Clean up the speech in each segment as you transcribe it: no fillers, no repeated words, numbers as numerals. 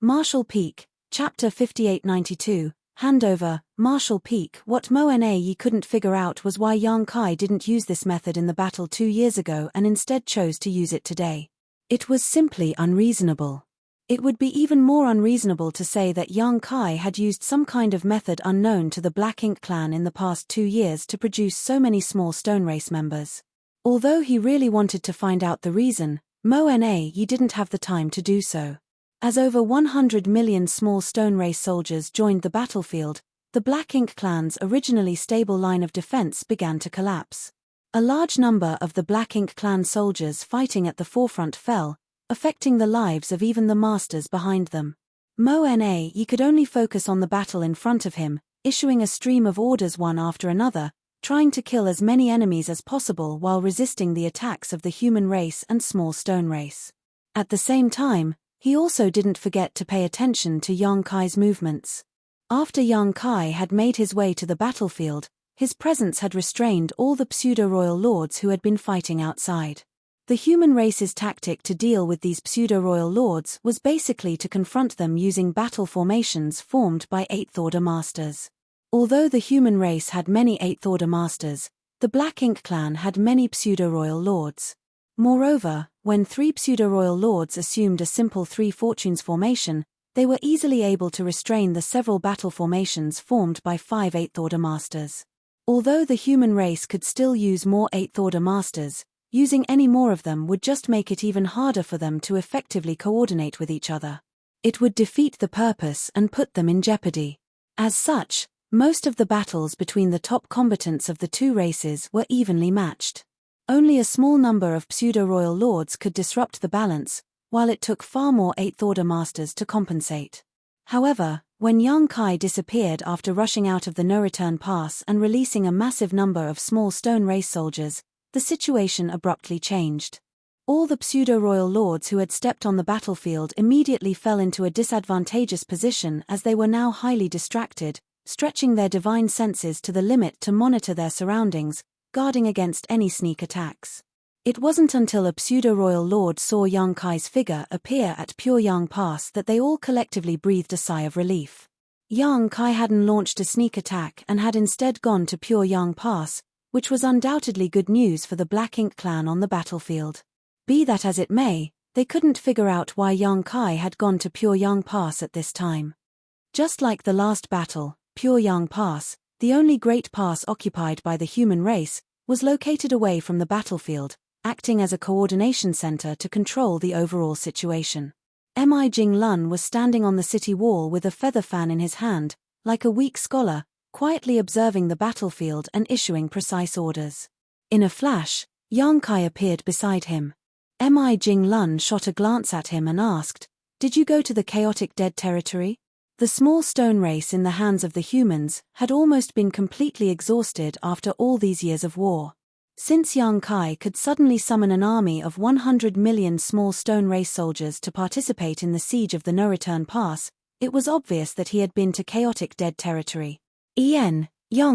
Marshall Peak, Chapter 5892, Handover. Marshall Peak. What Mo Na Yi couldn't figure out was why Yang Kai didn't use this method in the battle 2 years ago and instead chose to use it today. It was simply unreasonable. It would be even more unreasonable to say that Yang Kai had used some kind of method unknown to the Black Ink clan in the past 2 years to produce so many small stone race members. Although he really wanted to find out the reason, Mo Na Yi didn't have the time to do so. As over 100 million small stone race soldiers joined the battlefield, the Black Ink clan's originally stable line of defense began to collapse. A large number of the Black Ink clan soldiers fighting at the forefront fell, affecting the lives of even the masters behind them. Mo Na Yi could only focus on the battle in front of him, issuing a stream of orders one after another, trying to kill as many enemies as possible while resisting the attacks of the human race and small stone race. At the same time, he also didn't forget to pay attention to Yang Kai's movements. After Yang Kai had made his way to the battlefield, his presence had restrained all the pseudo-royal lords who had been fighting outside. The human race's tactic to deal with these pseudo-royal lords was basically to confront them using battle formations formed by 8th Order masters. Although the human race had many 8th Order masters, the Black Ink clan had many pseudo-royal lords. Moreover, when 3 pseudo-royal lords assumed a simple 3 fortunes formation, they were easily able to restrain the several battle formations formed by 5 8th Order masters. Although the human race could still use more 8th Order masters, using any more of them would just make it even harder for them to effectively coordinate with each other. It would defeat the purpose and put them in jeopardy. As such, most of the battles between the top combatants of the 2 races were evenly matched. Only a small number of pseudo-royal lords could disrupt the balance, while it took far more 8th Order masters to compensate. However, when Yang Kai disappeared after rushing out of the no-return pass and releasing a massive number of small stone race soldiers, the situation abruptly changed. All the pseudo-royal lords who had stepped on the battlefield immediately fell into a disadvantageous position as they were now highly distracted, stretching their divine senses to the limit to monitor their surroundings, guarding against any sneak attacks. It wasn't until a pseudo-royal lord saw Yang Kai's figure appear at Pyongyang Pass that they all collectively breathed a sigh of relief. Yang Kai hadn't launched a sneak attack and had instead gone to Pyongyang Pass, which was undoubtedly good news for the Black Ink clan on the battlefield. Be that as it may, they couldn't figure out why Yang Kai had gone to Pyongyang Pass at this time. Just like the last battle, Pyongyang Pass, the only great pass occupied by the human race, was located away from the battlefield, acting as a coordination center to control the overall situation. Mi Jinglun was standing on the city wall with a feather fan in his hand, like a weak scholar, quietly observing the battlefield and issuing precise orders. In a flash, Yang Kai appeared beside him. Mi Jinglun shot a glance at him and asked, "Did you go to the chaotic dead territory?" The small stone race in the hands of the humans had almost been completely exhausted after all these years of war. Since Yang Kai could suddenly summon an army of 100 million small stone race soldiers to participate in the siege of the no-return pass, it was obvious that he had been to chaotic dead territory. Yang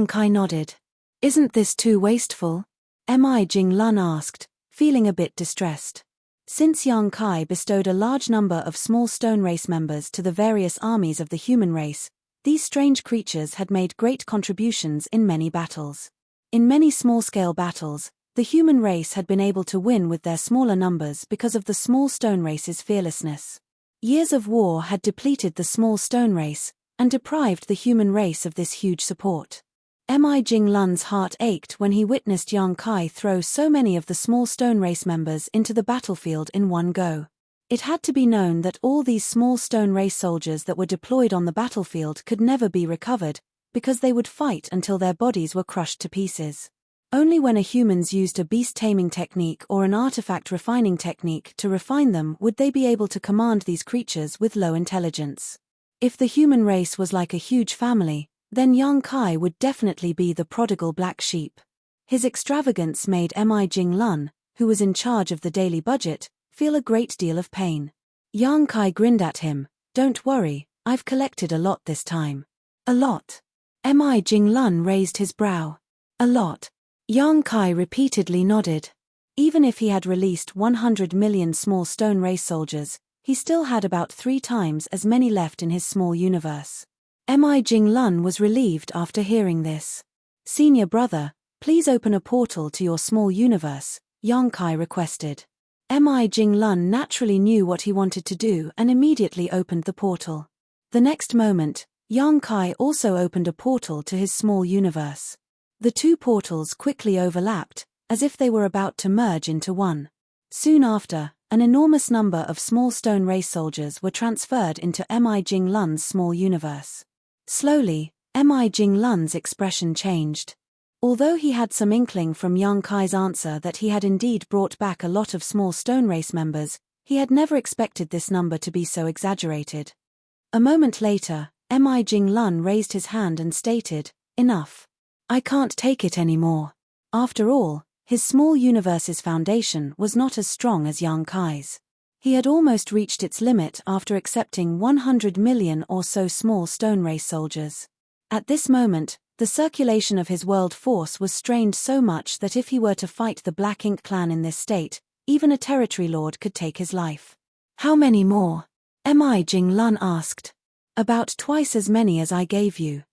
Kai nodded. "Isn't this too wasteful?" Mi Jinglun asked, feeling a bit distressed. Since Yang Kai bestowed a large number of small stone race members to the various armies of the human race, these strange creatures had made great contributions in many battles. In many small-scale battles, the human race had been able to win with their smaller numbers because of the small stone race's fearlessness. Years of war had depleted the small stone race, and deprived the human race of this huge support. Mi Jinglun's heart ached when he witnessed Yang Kai throw so many of the small stone race members into the battlefield in one go. It had to be known that all these small stone race soldiers that were deployed on the battlefield could never be recovered, because they would fight until their bodies were crushed to pieces. Only when a humans used a beast taming technique or an artifact refining technique to refine them would they be able to command these creatures with low intelligence. If the human race was like a huge family, then Yang Kai would definitely be the prodigal black sheep. His extravagance made Mi Jinglun, who was in charge of the daily budget, feel a great deal of pain. Yang Kai grinned at him. "Don't worry, I've collected a lot this time." "A lot?" Mi Jinglun raised his brow. "A lot." Yang Kai repeatedly nodded. Even if he had released 100 million small stone race soldiers, he still had about 3 times as many left in his small universe. Jing Lun was relieved after hearing this. "Senior brother, please open a portal to your small universe," Yang Kai requested. Jing Lun naturally knew what he wanted to do and immediately opened the portal. The next moment, Yang Kai also opened a portal to his small universe. The two portals quickly overlapped, as if they were about to merge into one. Soon after, an enormous number of small stone race soldiers were transferred into Jing Lun's small universe. Slowly, Jing Lun's expression changed. Although he had some inkling from Yang Kai's answer that he had indeed brought back a lot of small stone race members, he had never expected this number to be so exaggerated. A moment later, Jing Lun raised his hand and stated, "Enough. I can't take it anymore." After all, his small universe's foundation was not as strong as Yang Kai's. He had almost reached its limit after accepting 100 million or so small stone race soldiers. At this moment, the circulation of his world force was strained so much that if he were to fight the Black Ink clan in this state, even a territory lord could take his life. "How many more?" Jing Lun asked. "About twice as many as I gave you."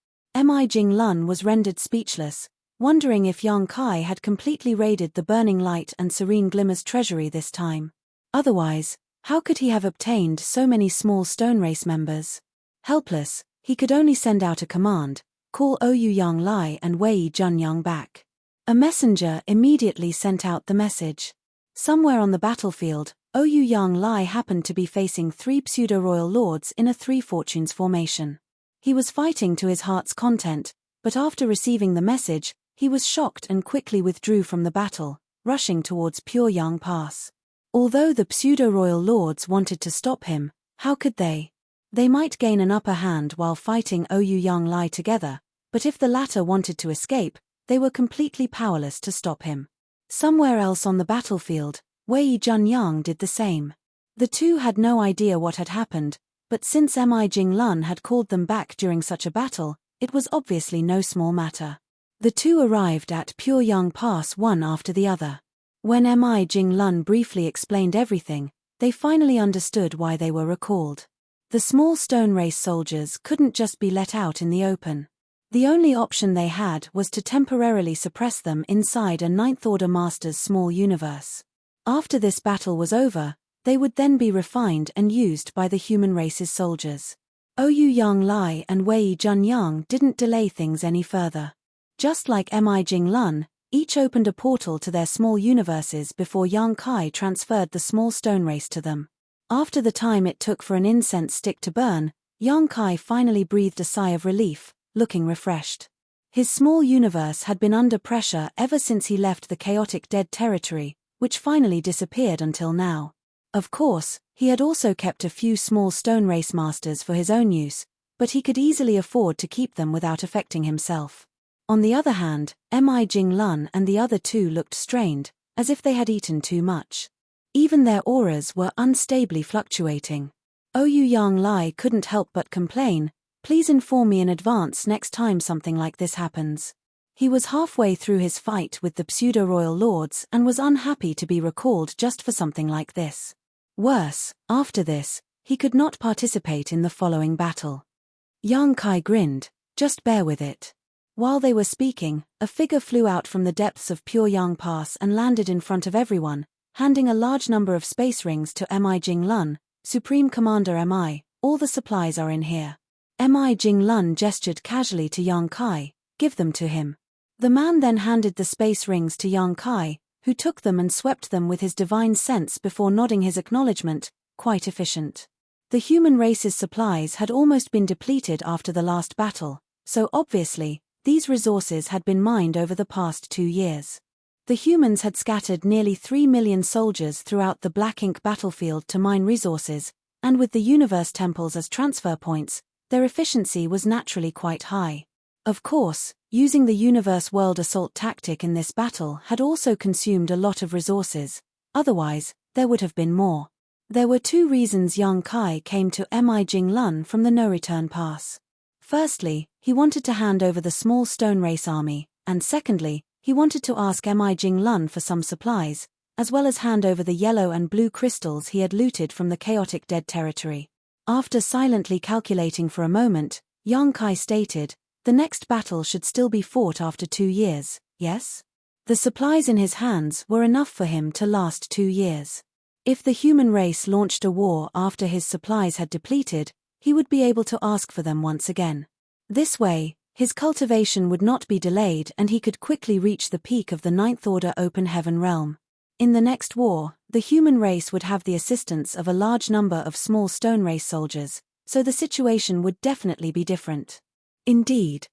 Jing Lun was rendered speechless, wondering if Yang Kai had completely raided the Burning Light and Serene Glimmer's treasury this time. Otherwise, how could he have obtained so many small stone race members? Helpless, he could only send out a command: "Call Ouyang Lai and Wei Junyang back." A messenger immediately sent out the message. Somewhere on the battlefield, Ouyang Lai happened to be facing 3 pseudo-royal lords in a 3 fortunes formation. He was fighting to his heart's content, but after receiving the message, he was shocked and quickly withdrew from the battle, rushing towards Pyongyang Pass. Although the pseudo-royal lords wanted to stop him, how could they? They might gain an upper hand while fighting Ouyang Lai together, but if the latter wanted to escape, they were completely powerless to stop him. Somewhere else on the battlefield, Wei Junyang did the same. The two had no idea what had happened, but since Jing Lun had called them back during such a battle, it was obviously no small matter. The two arrived at Pyongyang Pass one after the other. When Jing Lun briefly explained everything, they finally understood why they were recalled. The small stone race soldiers couldn't just be let out in the open. The only option they had was to temporarily suppress them inside a Ninth Order Master's small universe. After this battle was over, they would then be refined and used by the human race's soldiers. Ouyang Lai and Wei Junyang didn't delay things any further. Just like Jing Lun, each opened a portal to their small universes before Yang Kai transferred the small stone race to them. After the time it took for an incense stick to burn, Yang Kai finally breathed a sigh of relief, looking refreshed. His small universe had been under pressure ever since he left the chaotic dead territory, which finally disappeared until now. Of course, he had also kept a few small stone race masters for his own use, but he could easily afford to keep them without affecting himself. On the other hand, Jing Lun and the other two looked strained, as if they had eaten too much. Even their auras were unstably fluctuating. Ouyang Lai couldn't help but complain, "Please inform me in advance next time something like this happens." He was halfway through his fight with the pseudo-royal lords and was unhappy to be recalled just for something like this. Worse, after this, he could not participate in the following battle. Yang Kai grinned, "Just bear with it." While they were speaking, a figure flew out from the depths of Pyongyang Pass and landed in front of everyone, handing a large number of space rings to Jing Lun. "Supreme Commander all the supplies are in here." Jing Lun gestured casually to Yang Kai, "Give them to him." The man then handed the space rings to Yang Kai, who took them and swept them with his divine sense before nodding his acknowledgement, "Quite efficient." The human race's supplies had almost been depleted after the last battle, so obviously, these resources had been mined over the past 2 years. The humans had scattered nearly 3 million soldiers throughout the Black Ink battlefield to mine resources, and with the universe temples as transfer points, their efficiency was naturally quite high. Of course, using the universe world assault tactic in this battle had also consumed a lot of resources, otherwise, there would have been more. There were 2 reasons Yang Kai came to Jing Lun from the no-return pass. Firstly, he wanted to hand over the small stone race army, and secondly, he wanted to ask Jing Lun for some supplies, as well as hand over the yellow and blue crystals he had looted from the chaotic dead territory. After silently calculating for a moment, Yang Kai stated, "The next battle should still be fought after 2 years, yes?" The supplies in his hands were enough for him to last 2 years. If the human race launched a war after his supplies had depleted, he would be able to ask for them once again. This way, his cultivation would not be delayed and he could quickly reach the peak of the Ninth Order Open Heaven realm. In the next war, the human race would have the assistance of a large number of small stone race soldiers, so the situation would definitely be different. Indeed.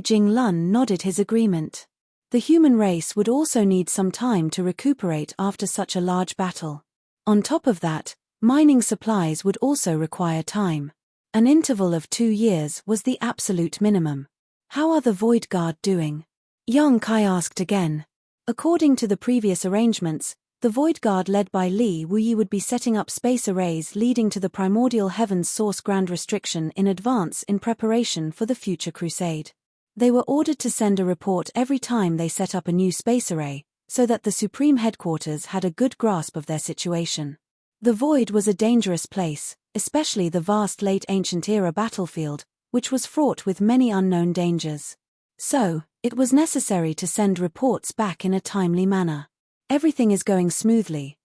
Jing Lun nodded his agreement. The human race would also need some time to recuperate after such a large battle. On top of that, mining supplies would also require time. An interval of 2 years was the absolute minimum. "How are the Void Guard doing?" Yang Kai asked again. According to the previous arrangements, the Void Guard led by Li Wuyi would be setting up space arrays leading to the primordial heavens source grand restriction in advance in preparation for the future crusade. They were ordered to send a report every time they set up a new space array, so that the Supreme Headquarters had a good grasp of their situation. The Void was a dangerous place, especially the vast late ancient era battlefield, which was fraught with many unknown dangers. So, it was necessary to send reports back in a timely manner. "Everything is going smoothly,"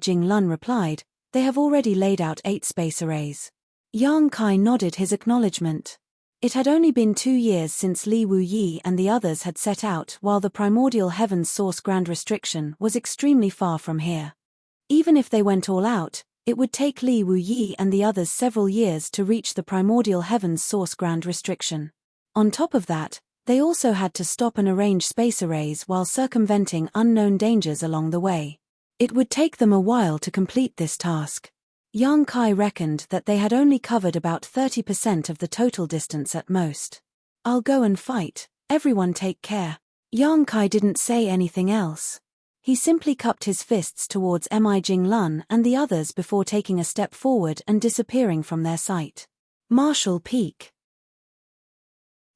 Jing Lun replied. "They have already laid out 8 space arrays." Yang Kai nodded his acknowledgement. It had only been 2 years since Li Wuyi and the others had set out, while the primordial heavens source grand restriction was extremely far from here. Even if they went all out, it would take Li Wuyi and the others several years to reach the primordial heavens source grand restriction. On top of that, they also had to stop and arrange space arrays while circumventing unknown dangers along the way. It would take them a while to complete this task. Yang Kai reckoned that they had only covered about 30% of the total distance at most. "I'll go and fight, everyone take care." Yang Kai didn't say anything else. He simply cupped his fists towards Jing Lun and the others before taking a step forward and disappearing from their sight. Marshall Peak.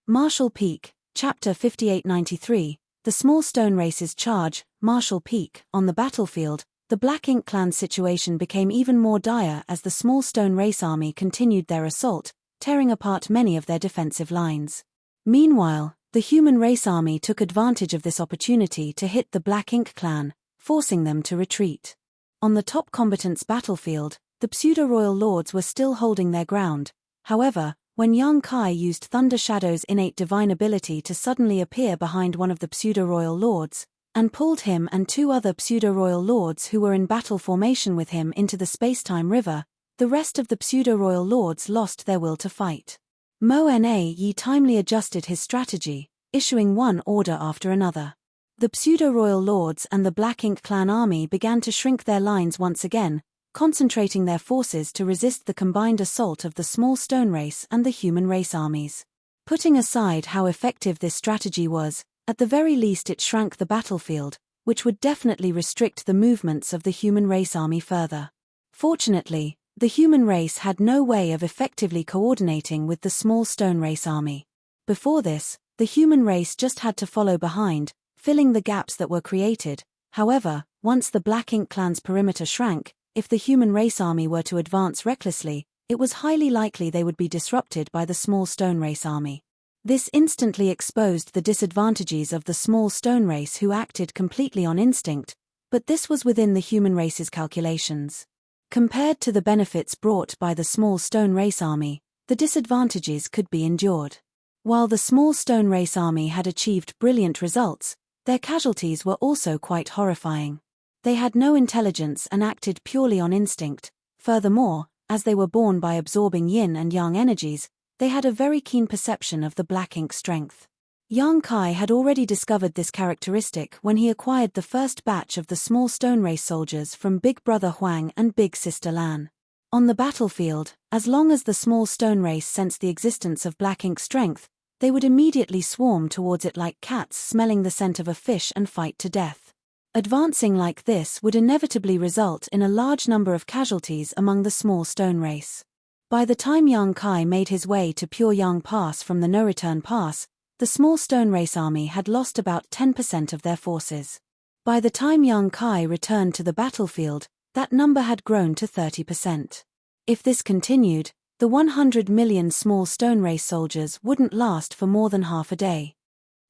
Marshall Peak, Chapter 5893, The Small Stone Races Charge, Marshall Peak. On the battlefield, the Black Ink Clan's situation became even more dire as the Small Stone Race Army continued their assault, tearing apart many of their defensive lines. Meanwhile, the Human Race Army took advantage of this opportunity to hit the Black Ink Clan, forcing them to retreat. On the top combatants' battlefield, the pseudo-royal lords were still holding their ground. However, when Yang Kai used Thunder Shadow's innate divine ability to suddenly appear behind one of the pseudo-royal lords, and pulled him and 2 other pseudo-royal lords who were in battle formation with him into the space-time river, the rest of the pseudo-royal lords lost their will to fight. Mo Na Yi timely adjusted his strategy, issuing one order after another. The pseudo-royal lords and the Black Ink Clan army began to shrink their lines once again, concentrating their forces to resist the combined assault of the small stone race and the human race armies. Putting aside how effective this strategy was, at the very least it shrank the battlefield, which would definitely restrict the movements of the human race army further. Fortunately, the human race had no way of effectively coordinating with the small stone race army. Before this, the human race just had to follow behind, filling the gaps that were created. However, once the Black Ink Clan's perimeter shrank, if the human race army were to advance recklessly, it was highly likely they would be disrupted by the small stone race army. This instantly exposed the disadvantages of the small stone race who acted completely on instinct, but this was within the human race's calculations. Compared to the benefits brought by the small stone race army, the disadvantages could be endured. While the small stone race army had achieved brilliant results, their casualties were also quite horrifying. They had no intelligence and acted purely on instinct. Furthermore, as they were born by absorbing yin and yang energies, they had a very keen perception of the black ink strength. Yang Kai had already discovered this characteristic when he acquired the first batch of the small stone race soldiers from Big Brother Huang and Big Sister Lan. On the battlefield, as long as the small stone race sensed the existence of black ink strength, they would immediately swarm towards it like cats smelling the scent of a fish and fight to death. Advancing like this would inevitably result in a large number of casualties among the small stone race. By the time Yang Kai made his way to Pure Yang Pass from the No Return Pass, the small stone race army had lost about 10% of their forces. By the time young Kai returned to the battlefield, that number had grown to 30%. If this continued, the 100 million small stone race soldiers wouldn't last for more than half a day.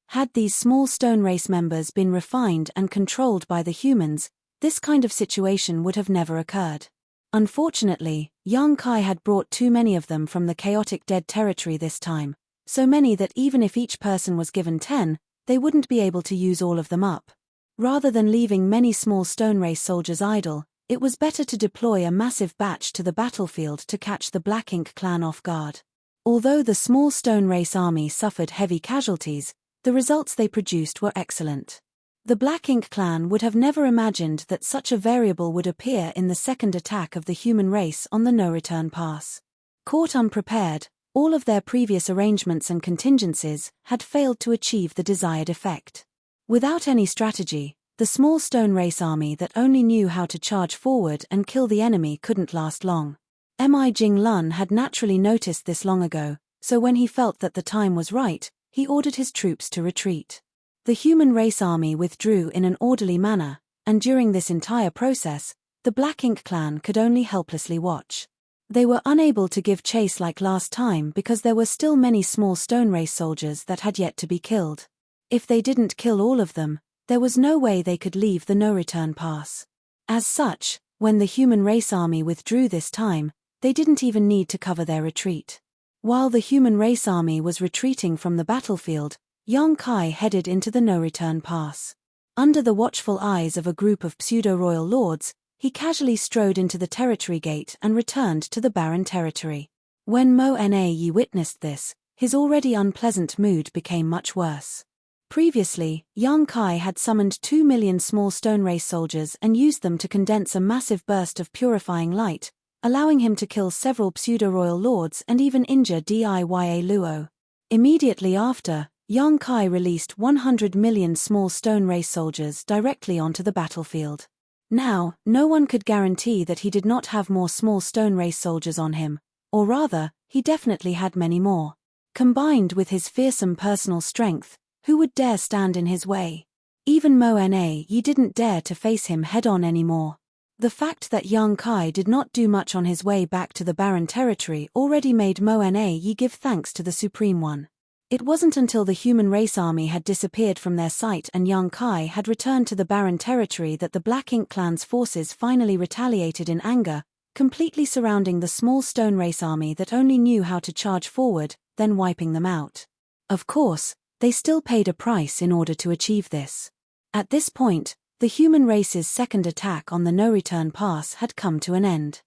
Had these small stone race members been refined and controlled by the humans, this kind of situation would have never occurred. Unfortunately, young Kai had brought too many of them from the chaotic dead territory this time, so many that even if each person was given 10, they wouldn't be able to use all of them up. Rather than leaving many small stone race soldiers idle, it was better to deploy a massive batch to the battlefield to catch the Black Ink clan off guard. Although the small stone race army suffered heavy casualties, the results they produced were excellent. The Black Ink clan would have never imagined that such a variable would appear in the second attack of the human race on the no-return pass. Caught unprepared, all of their previous arrangements and contingencies had failed to achieve the desired effect. Without any strategy, the small stone race army that only knew how to charge forward and kill the enemy couldn't last long. Mi Jing Lun had naturally noticed this long ago, so when he felt that the time was right, he ordered his troops to retreat. The human race army withdrew in an orderly manner, and during this entire process, the Black Ink clan could only helplessly watch. They were unable to give chase like last time because there were still many small stone race soldiers that had yet to be killed. If they didn't kill all of them, there was no way they could leave the no-return pass. As such, when the human race army withdrew this time, they didn't even need to cover their retreat. While the human race army was retreating from the battlefield, young Kai headed into the no-return pass. Under the watchful eyes of a group of pseudo-royal lords, he casually strode into the territory gate and returned to the barren territory. When Mo Na Yi witnessed this, his already unpleasant mood became much worse. Previously, young Kai had summoned 2 million small stone race soldiers and used them to condense a massive burst of purifying light, allowing him to kill several pseudo-royal lords and even injure Diya Luo. Immediately after, young Kai released 100 million small stone race soldiers directly onto the battlefield. Now, no one could guarantee that he did not have more small stone race soldiers on him, or rather, he definitely had many more. Combined with his fearsome personal strength, who would dare stand in his way? Even Mo Na Yi didn't dare to face him head-on anymore. The fact that young Kai did not do much on his way back to the barren territory already made Mo Na Yi give thanks to the Supreme One. It wasn't until the human race army had disappeared from their sight and young Kai had returned to the barren territory that the Black Ink clan's forces finally retaliated in anger, completely surrounding the small stone race army that only knew how to charge forward, then wiping them out. Of course, they still paid a price in order to achieve this. At this point, the human race's second attack on the no-return pass had come to an end.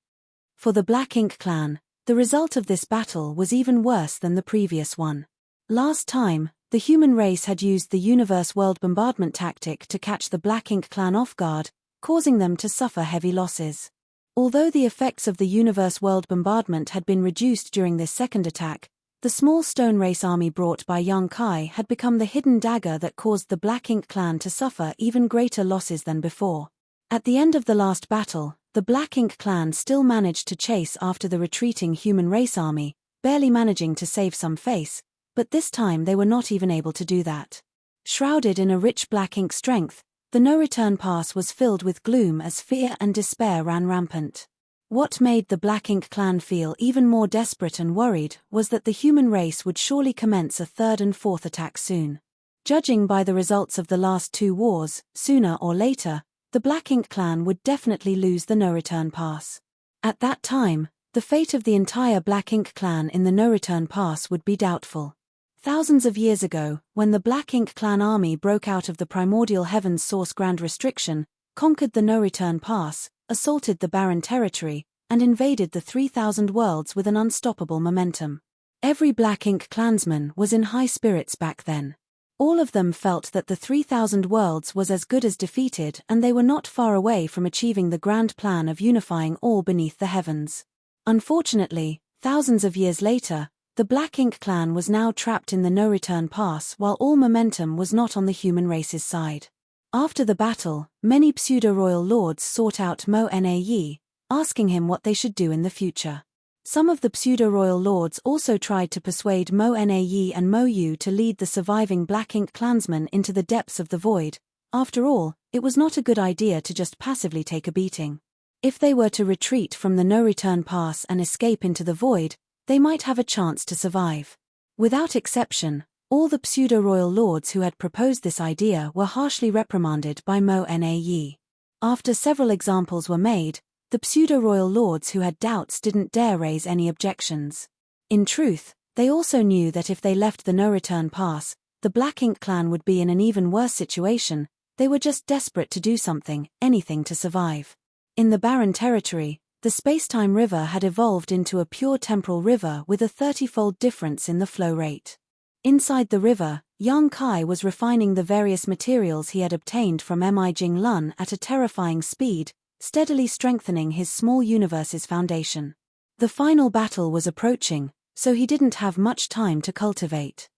For the Black Ink clan, the result of this battle was even worse than the previous one. Last time, the human race had used the universe world bombardment tactic to catch the Black Ink clan off guard, causing them to suffer heavy losses. Although the effects of the universe world bombardment had been reduced during this second attack, the small stone race army brought by young Kai had become the hidden dagger that caused the Black Ink clan to suffer even greater losses than before. At the end of the last battle, the Black Ink clan still managed to chase after the retreating human race army, barely managing to save some face, but this time they were not even able to do that. Shrouded in a rich Black Ink strength, the no-return pass was filled with gloom as fear and despair ran rampant. What made the Black Ink clan feel even more desperate and worried was that the human race would surely commence a third and fourth attack soon. Judging by the results of the last two wars, sooner or later, the Black Ink clan would definitely lose the no-return pass. At that time, the fate of the entire Black Ink clan in the no-return pass would be doubtful. Thousands of years ago, when the Black Ink clan army broke out of the primordial heavens source Grand Restriction, conquered the no-return pass, assaulted the barren territory, and invaded the 3,000 worlds with an unstoppable momentum. Every Black Ink clansman was in high spirits back then. All of them felt that the 3,000 worlds was as good as defeated and they were not far away from achieving the grand plan of unifying all beneath the heavens. Unfortunately, thousands of years later, the Black Ink clan was now trapped in the no-return pass while all momentum was not on the human race's side. After the battle, many pseudo-royal lords sought out Mo Na Yi, asking him what they should do in the future. Some of the pseudo-royal lords also tried to persuade Mo Na Yi and Mo Yu to lead the surviving Black Ink clansmen into the depths of the void, After all, it was not a good idea to just passively take a beating. If they were to retreat from the no-return pass and escape into the void, they might have a chance to survive. Without exception, all the pseudo-royal lords who had proposed this idea were harshly reprimanded by Mo-Na-Yi. After several examples were made, the pseudo-royal lords who had doubts didn't dare raise any objections. In truth, they also knew that if they left the no-return pass, the Black Ink clan would be in an even worse situation. They were just desperate to do something, anything to survive. In the barren territory, the space-time river had evolved into a pure temporal river with a 30-fold difference in the flow rate. Inside the river, Yang Kai was refining the various materials he had obtained from Mi Jing Lun at a terrifying speed, steadily strengthening his small universe's foundation. The final battle was approaching, so he didn't have much time to cultivate.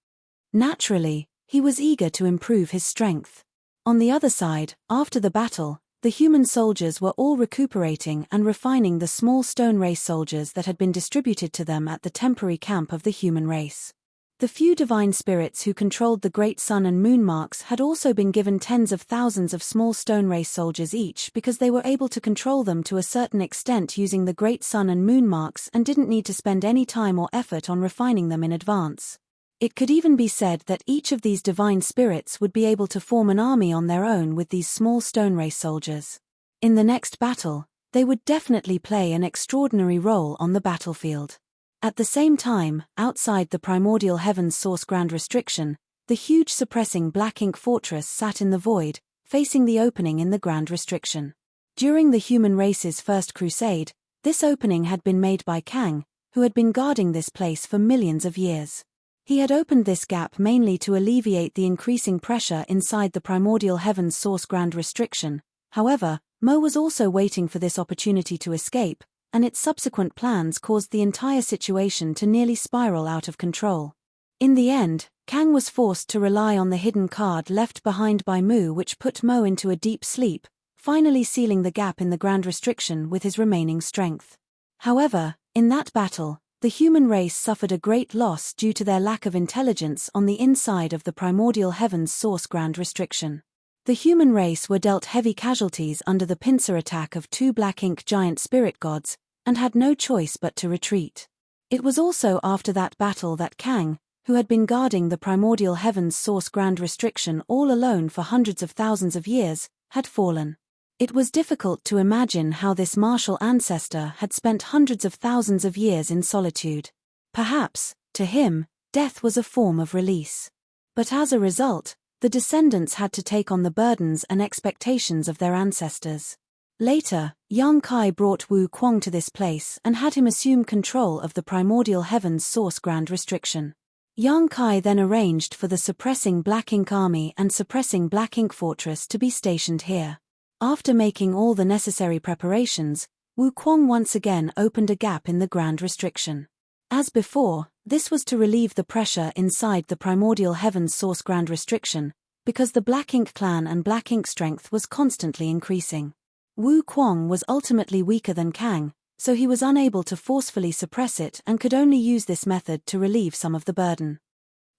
Naturally, he was eager to improve his strength. On the other side, after the battle, the human soldiers were all recuperating and refining the small stone race soldiers that had been distributed to them at the temporary camp of the human race. The few divine spirits who controlled the great sun and moon marks had also been given tens of thousands of small stone race soldiers each because they were able to control them to a certain extent using the great sun and moon marks and didn't need to spend any time or effort on refining them in advance. It could even be said that each of these divine spirits would be able to form an army on their own with these small stone race soldiers. In the next battle, they would definitely play an extraordinary role on the battlefield. At the same time, outside the primordial heaven's source grand restriction, the huge suppressing Black Ink fortress sat in the void, facing the opening in the grand restriction. During the human race's first crusade, this opening had been made by Kang, who had been guarding this place for millions of years. He had opened this gap mainly to alleviate the increasing pressure inside the primordial heaven's source grand restriction. However, Mo was also waiting for this opportunity to escape, and its subsequent plans caused the entire situation to nearly spiral out of control. In the end, Kang was forced to rely on the hidden card left behind by Mu, which put Mo into a deep sleep, finally sealing the gap in the grand restriction with his remaining strength. However, in that battle, the human race suffered a great loss due to their lack of intelligence on the inside of the primordial heaven's source grand restriction. The human race were dealt heavy casualties under the pincer attack of two Black Ink giant spirit gods, and had no choice but to retreat. It was also after that battle that Kang, who had been guarding the primordial heaven's source grand restriction all alone for hundreds of thousands of years, had fallen. It was difficult to imagine how this martial ancestor had spent hundreds of thousands of years in solitude. Perhaps, to him, death was a form of release. But as a result, the descendants had to take on the burdens and expectations of their ancestors. Later, Yang Kai brought Wu Kuang to this place and had him assume control of the primordial heaven's source grand restriction. Yang Kai then arranged for the suppressing Black Ink army and suppressing Black Ink fortress to be stationed here. After making all the necessary preparations, Wu Kuang once again opened a gap in the grand restriction. As before, this was to relieve the pressure inside the primordial heaven's source grand restriction, because the Black Ink clan and Black Ink strength was constantly increasing. Wu Kuang was ultimately weaker than Kang, so he was unable to forcefully suppress it and could only use this method to relieve some of the burden.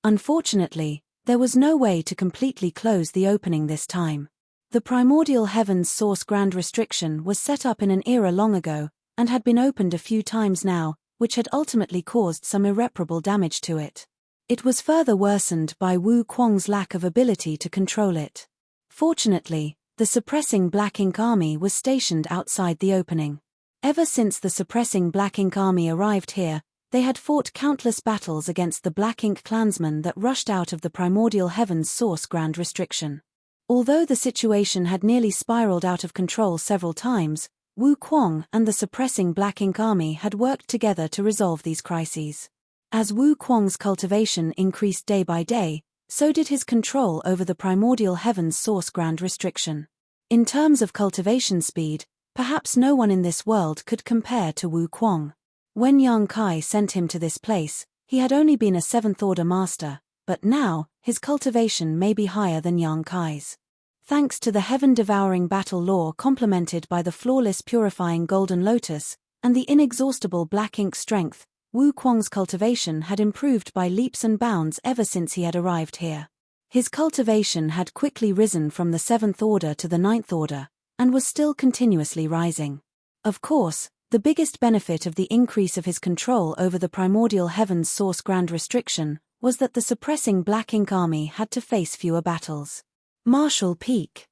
Unfortunately, there was no way to completely close the opening this time. The primordial heaven's source grand restriction was set up in an era long ago, and had been opened a few times now, which had ultimately caused some irreparable damage to it. It was further worsened by Wu Kuang's lack of ability to control it. Fortunately, the suppressing Black Ink army was stationed outside the opening. Ever since the suppressing Black Ink army arrived here, they had fought countless battles against the Black Ink clansmen that rushed out of the primordial heaven's source grand restriction. Although the situation had nearly spiraled out of control several times, Wu Kuang and the suppressing Black Ink army had worked together to resolve these crises. As Wu Kuang's cultivation increased day by day, so did his control over the primordial heaven's source grand restriction. In terms of cultivation speed, perhaps no one in this world could compare to Wu Kuang. When Yang Kai sent him to this place, he had only been a seventh-order master, but now, his cultivation may be higher than Yang Kai's. Thanks to the heaven-devouring battle lore complemented by the flawless purifying golden lotus, and the inexhaustible Black Ink strength, Wu Kuang's cultivation had improved by leaps and bounds ever since he had arrived here. His cultivation had quickly risen from the 7th order to the 9th order, and was still continuously rising. Of course, the biggest benefit of the increase of his control over the primordial heavens source grand restriction was that the suppressing Black Ink army had to face fewer battles. Martial Peak.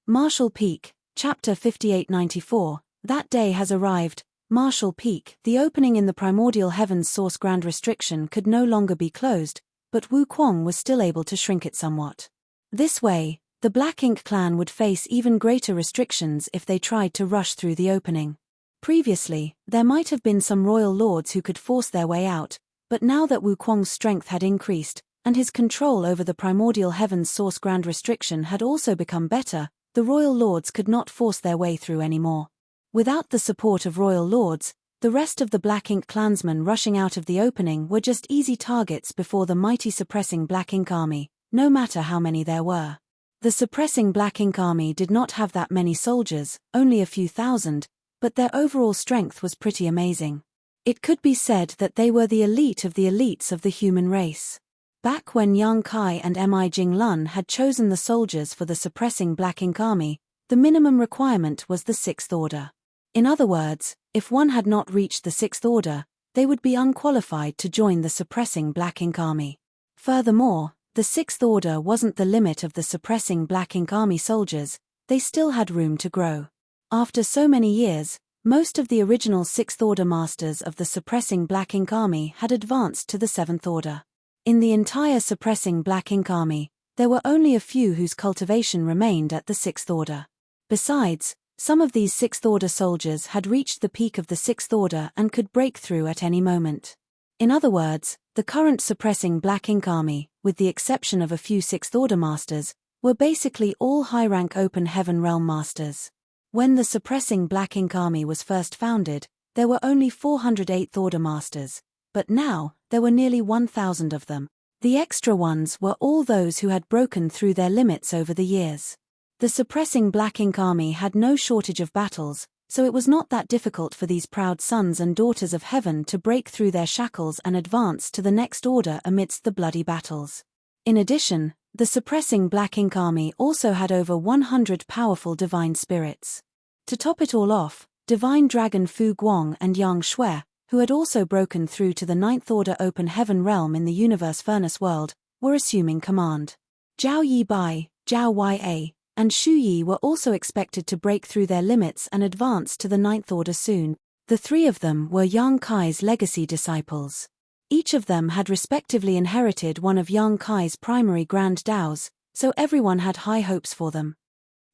Martial Peak, Chapter 5894, that day has arrived. Martial Peak, the opening in the primordial heavens source grand restriction could no longer be closed, but Wukong was still able to shrink it somewhat. This way, the Black Ink clan would face even greater restrictions if they tried to rush through the opening. Previously, there might have been some royal lords who could force their way out, but now that Wukong's strength had increased, and his control over the primordial heavens source grand restriction had also become better, the royal lords could not force their way through anymore. Without the support of royal lords, the rest of the Black Ink clansmen rushing out of the opening were just easy targets before the mighty suppressing Black Ink army, no matter how many there were. The suppressing Black Ink army did not have that many soldiers, only a few thousand, but their overall strength was pretty amazing. It could be said that they were the elite of the elites of the human race. Back when Yang Kai and Mi Jinglun had chosen the soldiers for the suppressing Black Ink army, the minimum requirement was the 6th order. In other words, if one had not reached the 6th order, they would be unqualified to join the suppressing Black Ink army. Furthermore, the 6th order wasn't the limit of the suppressing Black Ink army soldiers, they still had room to grow. After so many years, most of the original 6th order masters of the suppressing Black Ink army had advanced to the 7th order. In the entire suppressing Black Ink army, there were only a few whose cultivation remained at the 6th order. Besides, some of these 6th order soldiers had reached the peak of the 6th order and could break through at any moment. In other words, the current suppressing Black Ink army, with the exception of a few 6th order masters, were basically all high-rank open heaven realm masters. When the suppressing Black Ink army was first founded, there were only 400 8th order masters, but now, there were nearly 1,000 of them. The extra ones were all those who had broken through their limits over the years. The suppressing Black Ink army had no shortage of battles, so it was not that difficult for these proud sons and daughters of heaven to break through their shackles and advance to the next order amidst the bloody battles. In addition, the suppressing Black Ink army also had over 100 powerful divine spirits. To top it all off, divine dragon Fu Guang and Yang Shui, who had also broken through to the 9th order open heaven realm in the universe furnace world, were assuming command. Zhao Yi Bai, Zhao Ya, and Shu Yi were also expected to break through their limits and advance to the 9th order soon. The three of them were Yang Kai's legacy disciples. Each of them had respectively inherited one of Yang Kai's primary grand daos, so everyone had high hopes for them.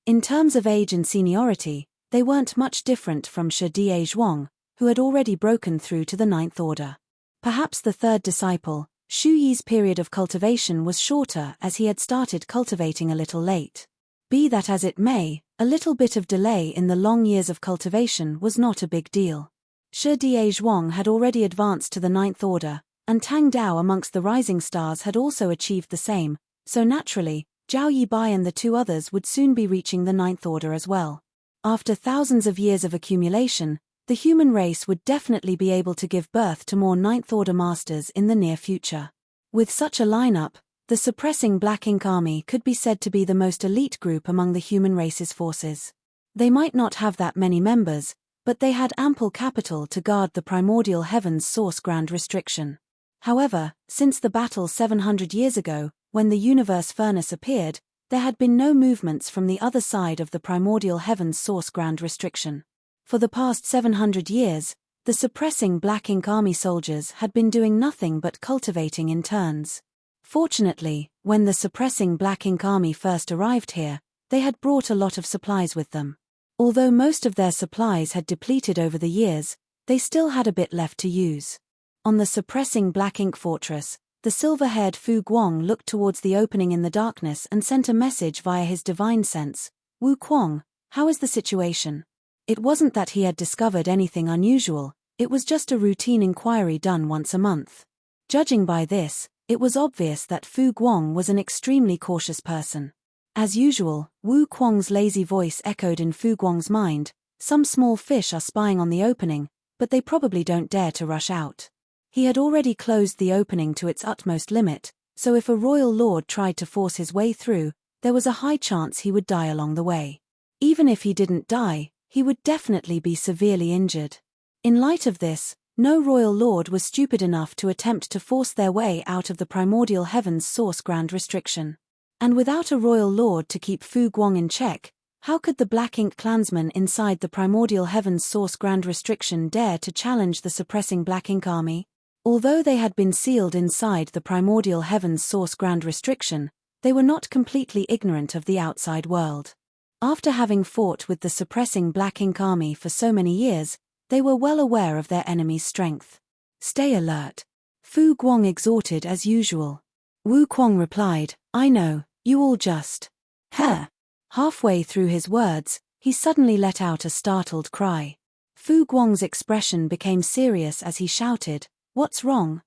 In terms of age and seniority, they weren't much different from Shi Die Zhuang, who had already broken through to the 9th order. Perhaps the third disciple, Shu Yi's period of cultivation was shorter as he had started cultivating a little late. Be that as it may, a little bit of delay in the long years of cultivation was not a big deal. Shi Die Zhuang had already advanced to the 9th order, and Tang Dao amongst the rising stars had also achieved the same, so naturally, Zhao Yi Bai and the two others would soon be reaching the 9th order as well. After thousands of years of accumulation, the human race would definitely be able to give birth to more 9th order masters in the near future. With such a lineup, the suppressing Black Ink army could be said to be the most elite group among the human race's forces. They might not have that many members, but they had ample capital to guard the primordial heavens source grand restriction. However, since the battle 700 years ago, when the universe furnace appeared, there had been no movements from the other side of the primordial heavens source grand restriction. For the past 700 years, the suppressing Black Ink army soldiers had been doing nothing but cultivating in turns. Fortunately, when the suppressing Black Ink army first arrived here, they had brought a lot of supplies with them. Although most of their supplies had depleted over the years, they still had a bit left to use. On the suppressing Black Ink fortress, the silver-haired Fu Guang looked towards the opening in the darkness and sent a message via his divine sense. Wu Kuang, how is the situation? It wasn't that he had discovered anything unusual, it was just a routine inquiry done once a month. Judging by this, it was obvious that Fu Guang was an extremely cautious person. As usual, Wu Kuang's lazy voice echoed in Fu Guang's mind, some small fish are spying on the opening, but they probably don't dare to rush out. He had already closed the opening to its utmost limit, so if a royal lord tried to force his way through, there was a high chance he would die along the way. Even if he didn't die, he would definitely be severely injured. In light of this, no royal lord was stupid enough to attempt to force their way out of the primordial heaven's source grand restriction. And without a royal lord to keep Fu Guang in check, how could the Black Ink clansmen inside the primordial heaven's source grand restriction dare to challenge the suppressing Black Ink army? Although they had been sealed inside the primordial heaven's source grand restriction, they were not completely ignorant of the outside world. After having fought with the suppressing Black Ink army for so many years, they were well aware of their enemy's strength. Stay alert. Fu Guang exhorted as usual. Wu Kuang replied, I know, you all just. Huh. Halfway through his words, he suddenly let out a startled cry. Fu Guang's expression became serious as he shouted, What's wrong?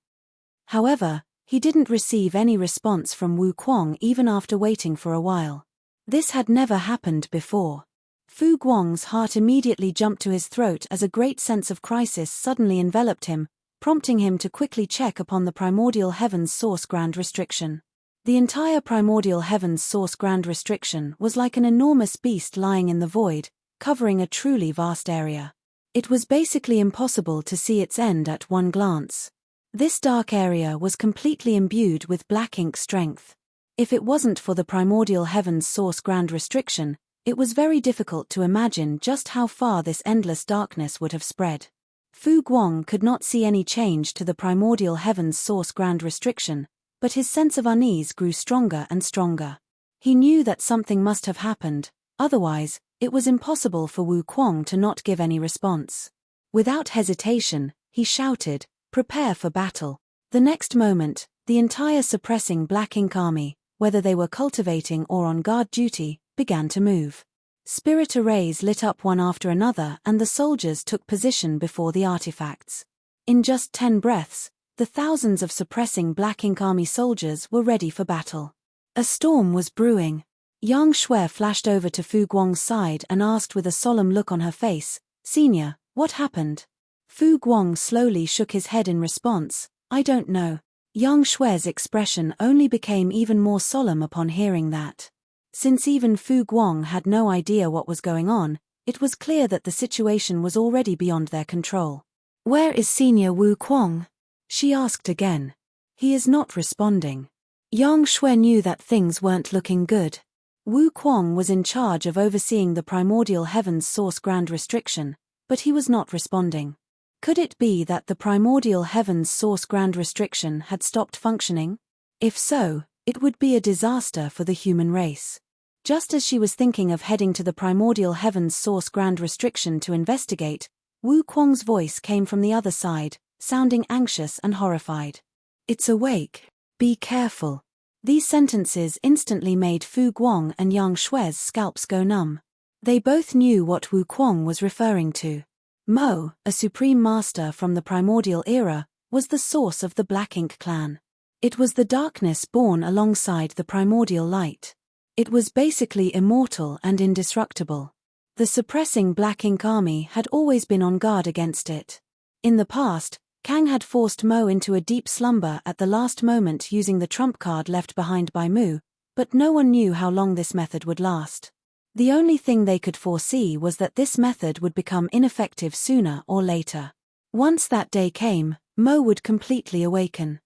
However, he didn't receive any response from Wu Kuang even after waiting for a while. This had never happened before. Fu Guang's heart immediately jumped to his throat as a great sense of crisis suddenly enveloped him, prompting him to quickly check upon the primordial heaven's source grand restriction. The entire primordial heaven's source grand restriction was like an enormous beast lying in the void, covering a truly vast area. It was basically impossible to see its end at one glance. This dark area was completely imbued with Black Ink strength. If it wasn't for the primordial heaven's source grand restriction, it was very difficult to imagine just how far this endless darkness would have spread. Fu Guang could not see any change to the primordial heaven's source grand restriction, but his sense of unease grew stronger and stronger. He knew that something must have happened, otherwise, it was impossible for Wu Kuang to not give any response. Without hesitation, he shouted, Prepare for battle. The next moment, the entire suppressing Black Ink army, whether they were cultivating or on guard duty, began to move. Spirit arrays lit up one after another and the soldiers took position before the artifacts. In just 10 breaths, the thousands of suppressing Black Ink army soldiers were ready for battle. A storm was brewing. Yang Shui flashed over to Fu Guang's side and asked with a solemn look on her face, Senior, what happened? Fu Guang slowly shook his head in response, I don't know. Yang Shui's expression only became even more solemn upon hearing that. Since even Fu Guang had no idea what was going on, it was clear that the situation was already beyond their control. Where is Senior Wu Kuang? She asked again. He is not responding. Yang Shui knew that things weren't looking good. Wu Kuang was in charge of overseeing the primordial heaven's source grand restriction, but he was not responding. Could it be that the primordial heaven's source grand restriction had stopped functioning? If so, it would be a disaster for the human race. Just as she was thinking of heading to the primordial heaven's source grand restriction to investigate, Wu Kuang's voice came from the other side, sounding anxious and horrified. It's awake. Be careful. These sentences instantly made Fu Guang and Yang Shui's scalps go numb. They both knew what Wu Kuang was referring to. Mo, a supreme master from the primordial era, was the source of the Black Ink clan. It was the darkness born alongside the primordial light. It was basically immortal and indestructible. The suppressing Black Ink army had always been on guard against it. In the past, Kang had forced Mo into a deep slumber at the last moment using the trump card left behind by Mu, but no one knew how long this method would last. The only thing they could foresee was that this method would become ineffective sooner or later. Once that day came, Mo would completely awaken.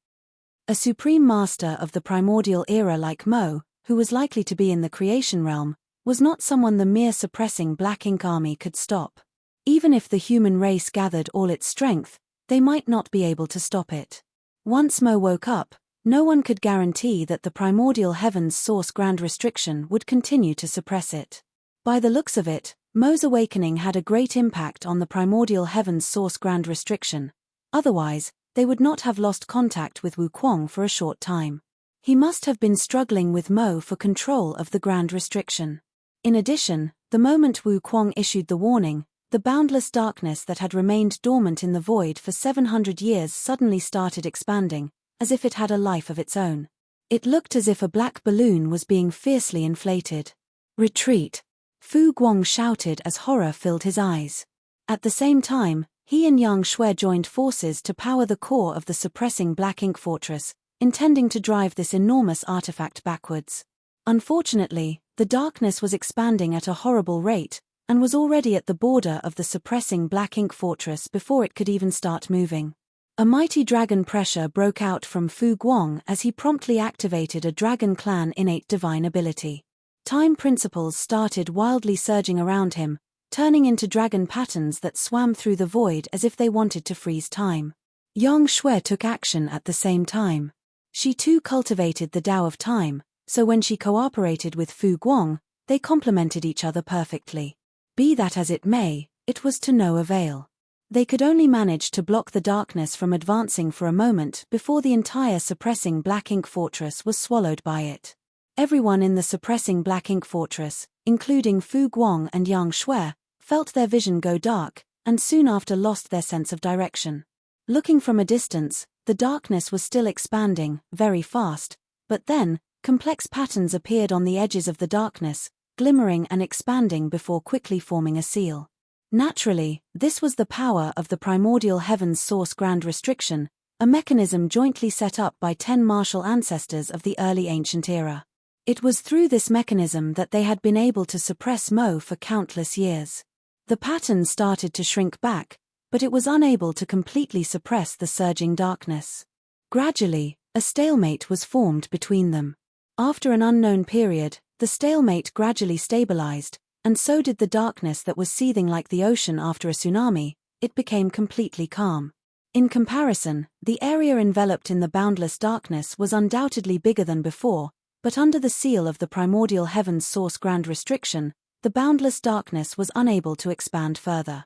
A supreme master of the primordial era like Mo, who was likely to be in the creation realm, was not someone the mere suppressing Black Ink army could stop. Even if the human race gathered all its strength, they might not be able to stop it. Once Mo woke up, no one could guarantee that the primordial heaven's source grand restriction would continue to suppress it. By the looks of it, Mo's awakening had a great impact on the primordial heaven's source grand restriction. Otherwise, they would not have lost contact with Wu Kuang for a short time. He must have been struggling with Mo for control of the grand restriction. In addition, the moment Wu Kuang issued the warning, the boundless darkness that had remained dormant in the void for 700 years suddenly started expanding, as if it had a life of its own. It looked as if a black balloon was being fiercely inflated. Retreat! Fu Guang shouted as horror filled his eyes. At the same time, he and Yang Shui joined forces to power the core of the suppressing Black Ink fortress, intending to drive this enormous artifact backwards. Unfortunately, the darkness was expanding at a horrible rate, and was already at the border of the suppressing black ink fortress before it could even start moving. A mighty dragon pressure broke out from Fu Guang as he promptly activated a dragon clan innate divine ability. Time principles started wildly surging around him, turning into dragon patterns that swam through the void as if they wanted to freeze time. Yang Shui took action at the same time. She too cultivated the Tao of Time, so when she cooperated with Fu Guang, they complemented each other perfectly. Be that as it may, it was to no avail. They could only manage to block the darkness from advancing for a moment before the entire suppressing black ink fortress was swallowed by it. Everyone in the suppressing black ink fortress, including Fu Guang and Yang Shui, felt their vision go dark, and soon after lost their sense of direction. Looking from a distance, the darkness was still expanding, very fast, but then, complex patterns appeared on the edges of the darkness, glimmering and expanding before quickly forming a seal. Naturally, this was the power of the primordial heaven's source grand restriction, a mechanism jointly set up by 10 martial ancestors of the early ancient era. It was through this mechanism that they had been able to suppress Mo for countless years. The pattern started to shrink back, but it was unable to completely suppress the surging darkness. Gradually, a stalemate was formed between them. After an unknown period, the stalemate gradually stabilized, and so did the darkness that was seething like the ocean after a tsunami. It became completely calm. In comparison, the area enveloped in the boundless darkness was undoubtedly bigger than before, but under the seal of the primordial heaven's source grand restriction, the boundless darkness was unable to expand further.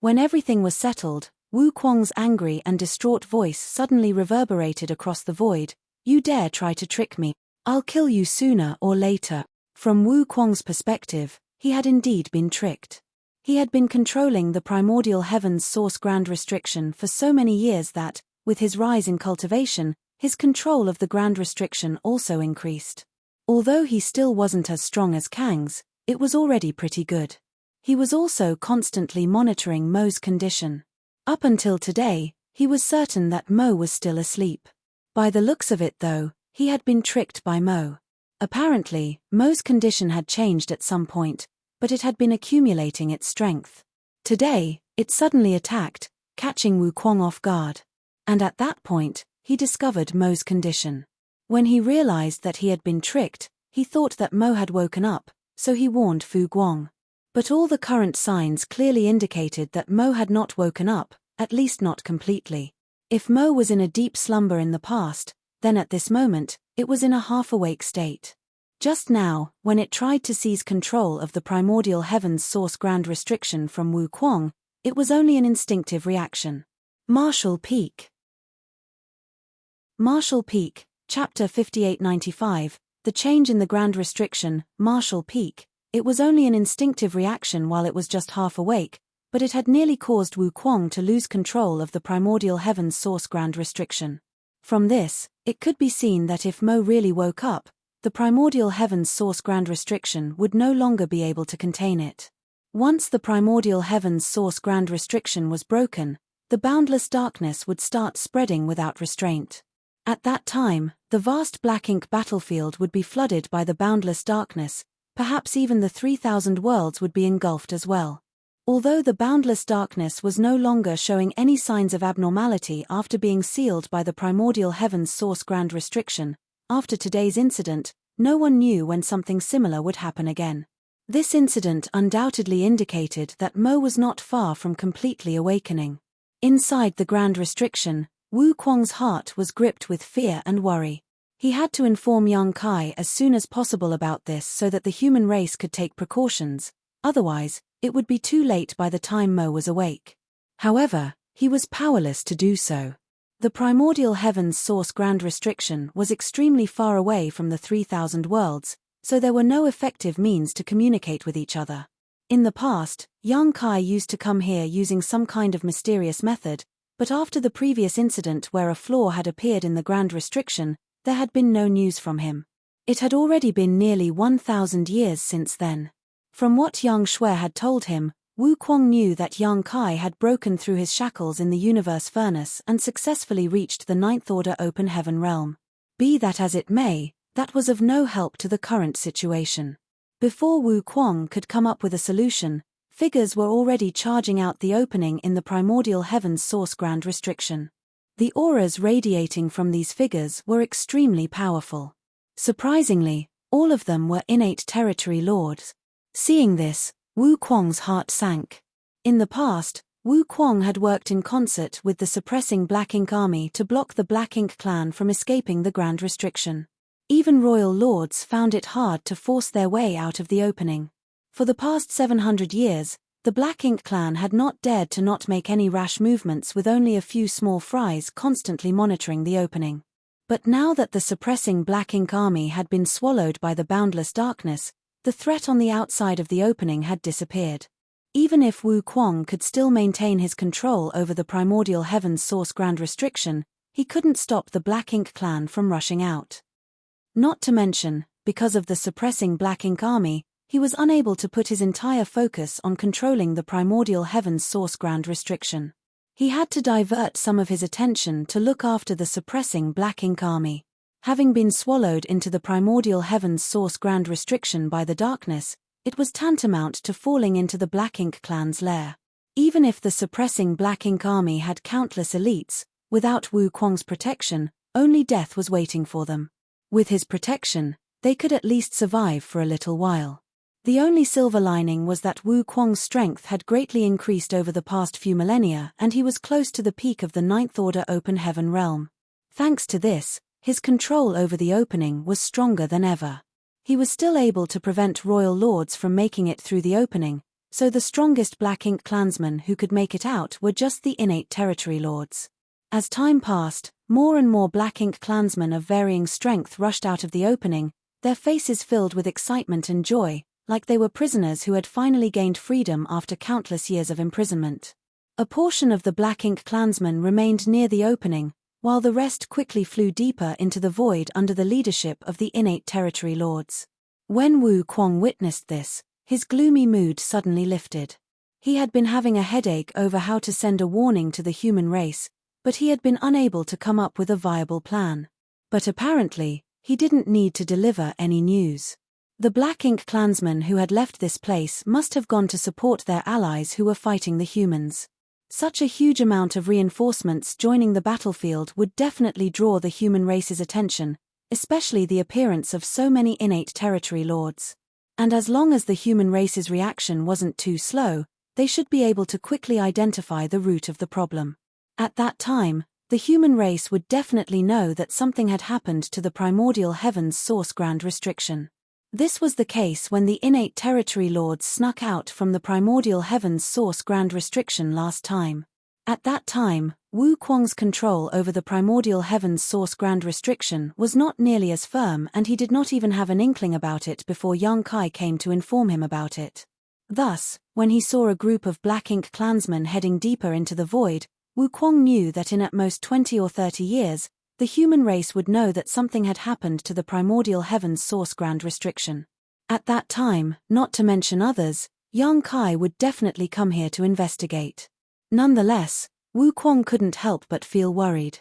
When everything was settled, Wu Kuang's angry and distraught voice suddenly reverberated across the void. "You dare try to trick me? I'll kill you sooner or later." From Wu Kuang's perspective, he had indeed been tricked. He had been controlling the primordial heaven's source grand restriction for so many years that, with his rise in cultivation, his control of the grand restriction also increased. Although he still wasn't as strong as Kang's, it was already pretty good. He was also constantly monitoring Mo's condition. Up until today, he was certain that Mo was still asleep. By the looks of it though, he had been tricked by Mo. Apparently, Mo's condition had changed at some point, but it had been accumulating its strength. Today, it suddenly attacked, catching Wu Kuang off guard. And at that point, he discovered Mo's condition. When he realized that he had been tricked, he thought that Mo had woken up, so he warned Fu Guang. But all the current signs clearly indicated that Mo had not woken up, at least not completely. If Mo was in a deep slumber in the past, then at this moment, it was in a half-awake state. Just now, when it tried to seize control of the primordial heaven's source grand restriction from Wu Kuang, it was only an instinctive reaction. Martial Peak. Martial Peak, Chapter 5895, The Change in the Grand Restriction, Martial Peak. It was only an instinctive reaction while it was just half awake, but it had nearly caused Wu Kuang to lose control of the primordial heaven's source grand restriction. From this, it could be seen that if Mo really woke up, the primordial heaven's source grand restriction would no longer be able to contain it. Once the primordial heaven's source grand restriction was broken, the boundless darkness would start spreading without restraint. At that time, the vast black ink battlefield would be flooded by the boundless darkness, perhaps even the 3,000 worlds would be engulfed as well. Although the boundless darkness was no longer showing any signs of abnormality after being sealed by the primordial heaven's source grand restriction, after today's incident, no one knew when something similar would happen again. This incident undoubtedly indicated that Mo was not far from completely awakening. Inside the grand restriction, Wu Kuang's heart was gripped with fear and worry. He had to inform Yang Kai as soon as possible about this so that the human race could take precautions, otherwise, it would be too late by the time Mo was awake. However, he was powerless to do so. The primordial heaven's source grand restriction was extremely far away from the 3,000 worlds, so there were no effective means to communicate with each other. In the past, Yang Kai used to come here using some kind of mysterious method, but after the previous incident where a flaw had appeared in the grand restriction, there had been no news from him. It had already been nearly 1,000 years since then. From what Yang Shui had told him, Wukong knew that Yang Kai had broken through his shackles in the universe furnace and successfully reached the Ninth Order open heaven realm. Be that as it may, that was of no help to the current situation. Before Wukong could come up with a solution, figures were already charging out the opening in the primordial heaven's source grand restriction. The auras radiating from these figures were extremely powerful. Surprisingly, all of them were innate territory lords. Seeing this, Wukong's heart sank. In the past, Wukong had worked in concert with the suppressing Black Ink army to block the Black Ink clan from escaping the grand restriction. Even royal lords found it hard to force their way out of the opening. For the past 700 years, the Black Ink clan had not dared to not make any rash movements, with only a few small fries constantly monitoring the opening. But now that the suppressing Black Ink army had been swallowed by the boundless darkness, the threat on the outside of the opening had disappeared. Even if Wukong could still maintain his control over the primordial heaven's source grand restriction, he couldn't stop the Black Ink clan from rushing out. Not to mention, because of the suppressing Black Ink army, he was unable to put his entire focus on controlling the primordial heaven's source grand restriction. He had to divert some of his attention to look after the suppressing Black Ink army. Having been swallowed into the primordial heaven's source grand restriction by the darkness, it was tantamount to falling into the Black Ink clan's lair. Even if the suppressing Black Ink army had countless elites, without Wukong's protection, only death was waiting for them. With his protection, they could at least survive for a little while. The only silver lining was that Wukong's strength had greatly increased over the past few millennia, and he was close to the peak of the Ninth Order open heaven realm. Thanks to this, his control over the opening was stronger than ever. He was still able to prevent royal lords from making it through the opening, so the strongest Black Ink clansmen who could make it out were just the innate territory lords. As time passed, more and more Black Ink clansmen of varying strength rushed out of the opening, their faces filled with excitement and joy, like they were prisoners who had finally gained freedom after countless years of imprisonment. A portion of the Black Ink clansmen remained near the opening, while the rest quickly flew deeper into the void under the leadership of the innate territory lords. When Wukong witnessed this, his gloomy mood suddenly lifted. He had been having a headache over how to send a warning to the human race, but he had been unable to come up with a viable plan. But apparently, he didn't need to deliver any news. The Black Ink clansmen who had left this place must have gone to support their allies who were fighting the humans. Such a huge amount of reinforcements joining the battlefield would definitely draw the human race's attention, especially the appearance of so many innate territory lords. And as long as the human race's reaction wasn't too slow, they should be able to quickly identify the root of the problem. At that time, the human race would definitely know that something had happened to the primordial heaven's source grand restriction. This was the case when the innate territory lords snuck out from the primordial heaven's source grand restriction last time. At that time, Wukong's control over the primordial heaven's source grand restriction was not nearly as firm, and he did not even have an inkling about it before Yang Kai came to inform him about it. Thus, when he saw a group of Black Ink clansmen heading deeper into the void, Wukong knew that in at most 20 or 30 years, the human race would know that something had happened to the primordial heaven's source grand restriction. At that time, not to mention others, Yang Kai would definitely come here to investigate. Nonetheless, Wukong couldn't help but feel worried.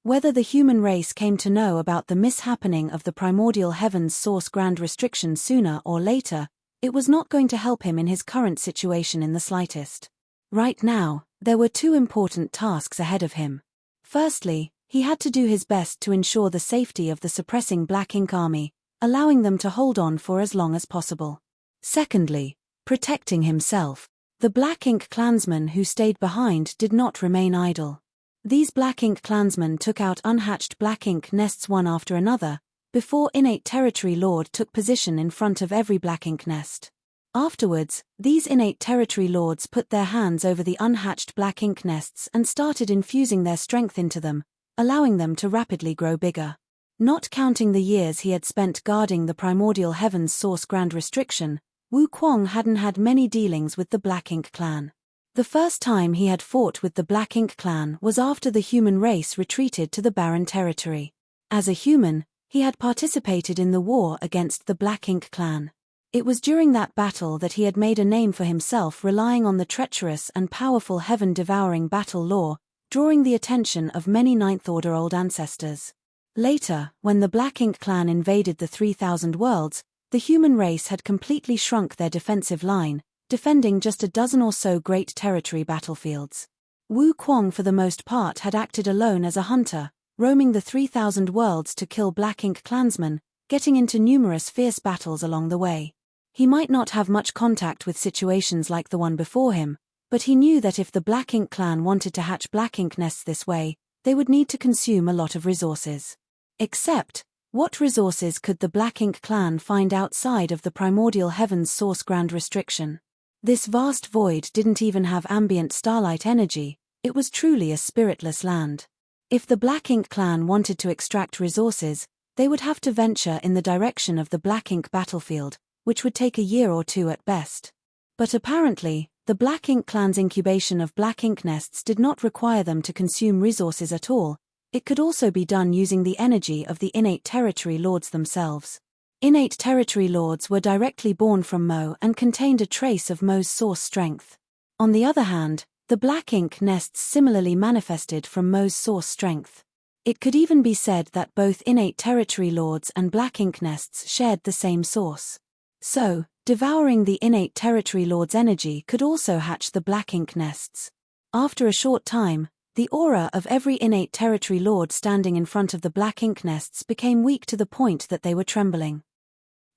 Whether the human race came to know about the mishappening of the primordial heaven's source grand restriction sooner or later, it was not going to help him in his current situation in the slightest. Right now, there were two important tasks ahead of him. Firstly, he had to do his best to ensure the safety of the suppressing Black Ink army, allowing them to hold on for as long as possible. Secondly, protecting himself. The Black Ink clansmen who stayed behind did not remain idle. These Black Ink clansmen took out unhatched Black Ink nests one after another, before innate territory lord took position in front of every Black Ink nest. Afterwards, these innate territory lords put their hands over the unhatched Black Ink nests and started infusing their strength into them, allowing them to rapidly grow bigger. Not counting the years he had spent guarding the primordial heaven's source grand restriction, Wukong hadn't had many dealings with the Black Ink clan. The first time he had fought with the Black Ink clan was after the human race retreated to the barren territory. As a human, he had participated in the war against the Black Ink clan. It was during that battle that he had made a name for himself, relying on the treacherous and powerful heaven-devouring battle lore, drawing the attention of many Ninth Order old ancestors. Later, when the Black Ink clan invaded the 3,000 worlds, the human race had completely shrunk their defensive line, defending just a dozen or so great territory battlefields. Wu Kuang for the most part had acted alone as a hunter, roaming the 3,000 worlds to kill Black Ink clansmen, getting into numerous fierce battles along the way. He might not have much contact with situations like the one before him, but he knew that if the Black Ink clan wanted to hatch Black Ink nests this way, they would need to consume a lot of resources. Except, what resources could the Black Ink clan find outside of the primordial heaven's source grand restriction? This vast void didn't even have ambient starlight energy, it was truly a spiritless land. If the Black Ink clan wanted to extract resources, they would have to venture in the direction of the Black Ink battlefield, which would take a year or two at best. But apparently, the Black Ink clan's incubation of Black Ink nests did not require them to consume resources at all. It could also be done using the energy of the innate territory lords themselves. Innate territory lords were directly born from Mo and contained a trace of Mo's source strength. On the other hand, the Black Ink nests similarly manifested from Mo's source strength. It could even be said that both innate territory lords and Black Ink nests shared the same source. So, devouring the innate territory lord's energy could also hatch the Black Ink nests. After a short time, the aura of every innate territory lord standing in front of the Black Ink nests became weak to the point that they were trembling.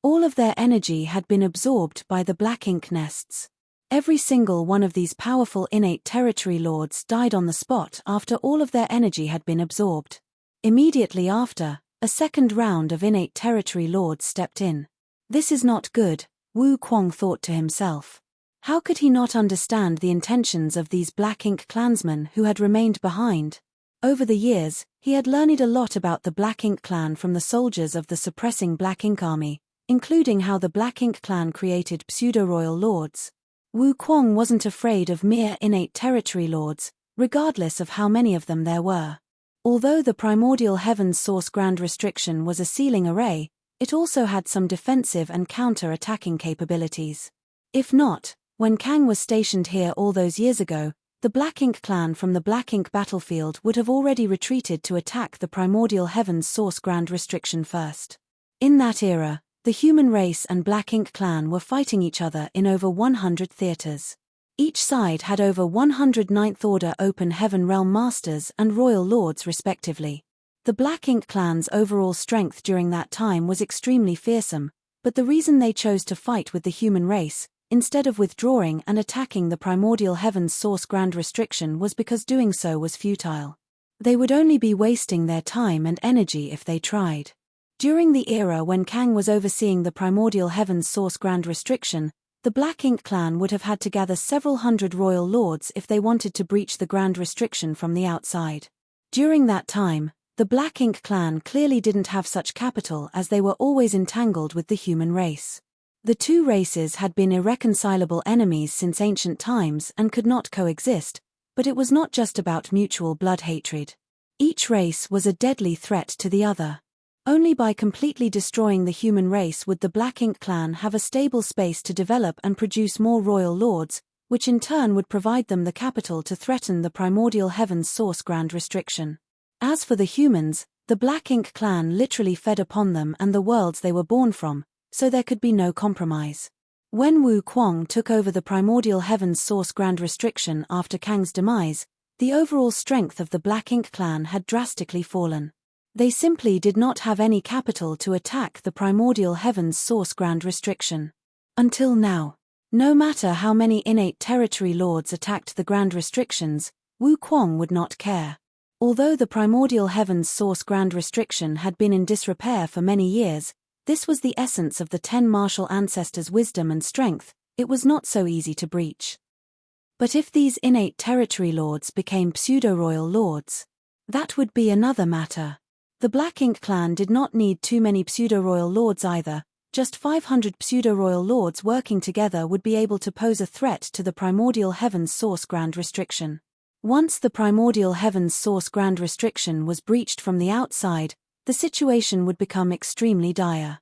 All of their energy had been absorbed by the Black Ink nests. Every single one of these powerful innate territory lords died on the spot after all of their energy had been absorbed. Immediately after, a second round of innate territory lords stepped in. This is not good, Wu Kuang thought to himself. How could he not understand the intentions of these Black Ink clansmen who had remained behind? Over the years, he had learned a lot about the Black Ink clan from the soldiers of the suppressing Black Ink army, including how the Black Ink clan created pseudo-royal lords. Wu Kuang wasn't afraid of mere innate territory lords, regardless of how many of them there were. Although the primordial heaven's source grand restriction was a sealing array, it also had some defensive and counter-attacking capabilities. If not, when Kang was stationed here all those years ago, the Black Ink clan from the Black Ink battlefield would have already retreated to attack the primordial heaven's source grand restriction first. In that era, the human race and Black Ink clan were fighting each other in over 100 theaters. Each side had over 100 Ninth Order Open Heaven Realm Masters and Royal Lords respectively. The Black Ink clan's overall strength during that time was extremely fearsome, but the reason they chose to fight with the human race, instead of withdrawing and attacking the primordial heaven's source grand restriction, was because doing so was futile. They would only be wasting their time and energy if they tried. During the era when Kang was overseeing the primordial heaven's source grand restriction, the Black Ink clan would have had to gather several hundred royal lords if they wanted to breach the grand restriction from the outside. During that time, the Black Ink clan clearly didn't have such capital as they were always entangled with the human race. The two races had been irreconcilable enemies since ancient times and could not coexist, but it was not just about mutual blood hatred. Each race was a deadly threat to the other. Only by completely destroying the human race would the Black Ink clan have a stable space to develop and produce more royal lords, which in turn would provide them the capital to threaten the primordial heaven's source grand restriction. As for the humans, the Black Ink clan literally fed upon them and the worlds they were born from, so there could be no compromise. When Wu Kuang took over the primordial heaven's source grand restriction after Kang's demise, the overall strength of the Black Ink clan had drastically fallen. They simply did not have any capital to attack the primordial heaven's source grand restriction. Until now. No matter how many innate territory lords attacked the grand restrictions, Wu Kuang would not care. Although the primordial heaven's source grand restriction had been in disrepair for many years, this was the essence of the 10 martial ancestors' wisdom and strength. It was not so easy to breach. But if these innate territory lords became pseudo-royal lords, that would be another matter. The Black Ink clan did not need too many pseudo-royal lords either. Just 500 pseudo-royal lords working together would be able to pose a threat to the primordial heaven's source grand restriction. Once the primordial heaven's source grand restriction was breached from the outside, the situation would become extremely dire.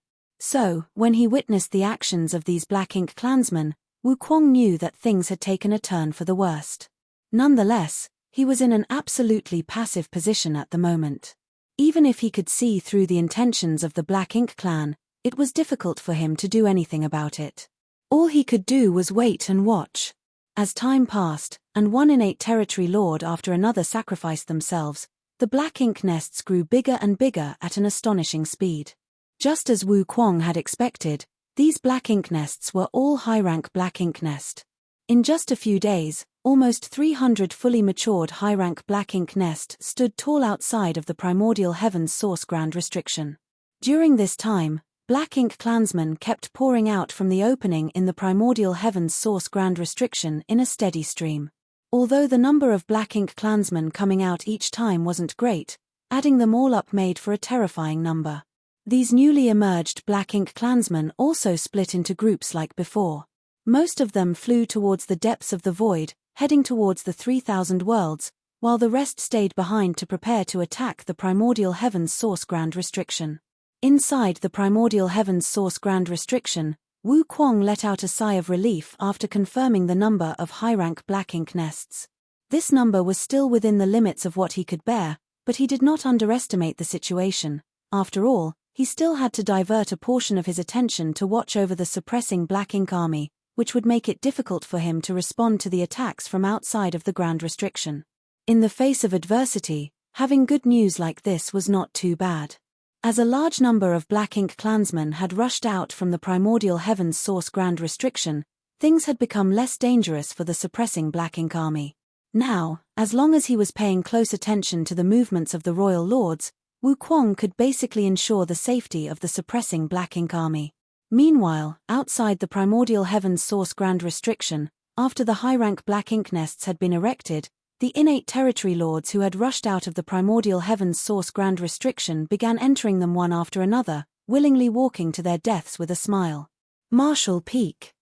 So, when he witnessed the actions of these Black Ink clansmen, Wukong knew that things had taken a turn for the worst. Nonetheless, he was in an absolutely passive position at the moment. Even if he could see through the intentions of the Black Ink clan, it was difficult for him to do anything about it. All he could do was wait and watch. As time passed, and one innate territory lord after another sacrificed themselves, the Black Ink nests grew bigger and bigger at an astonishing speed. Just as Wukong had expected, these Black Ink nests were all high-rank Black Ink nest. In just a few days, almost 300 fully matured high-rank Black Ink nest stood tall outside of the primordial heavens source grand restriction. During this time, Black Ink clansmen kept pouring out from the opening in the primordial heavens source grand restriction in a steady stream. Although the number of Black Ink clansmen coming out each time wasn't great, adding them all up made for a terrifying number. These newly emerged Black Ink clansmen also split into groups like before. Most of them flew towards the depths of the void, heading towards the 3,000 worlds, while the rest stayed behind to prepare to attack the primordial heavens source grand restriction. Inside the primordial heavens source grand restriction, Wukong let out a sigh of relief after confirming the number of high-rank Black Ink nests. This number was still within the limits of what he could bear, but he did not underestimate the situation. After all, he still had to divert a portion of his attention to watch over the suppressing Black Ink army, which would make it difficult for him to respond to the attacks from outside of the grand restriction. In the face of adversity, having good news like this was not too bad. As a large number of Black Ink clansmen had rushed out from the primordial heavens source grand restriction, things had become less dangerous for the suppressing Black Ink army. Now, as long as he was paying close attention to the movements of the royal lords, Wukong could basically ensure the safety of the suppressing Black Ink army. Meanwhile, outside the primordial heavens source grand restriction, after the high-rank Black Ink nests had been erected, the innate territory lords who had rushed out of the primordial heavens source grand restriction began entering them one after another, willingly walking to their deaths with a smile. Marshall Peak.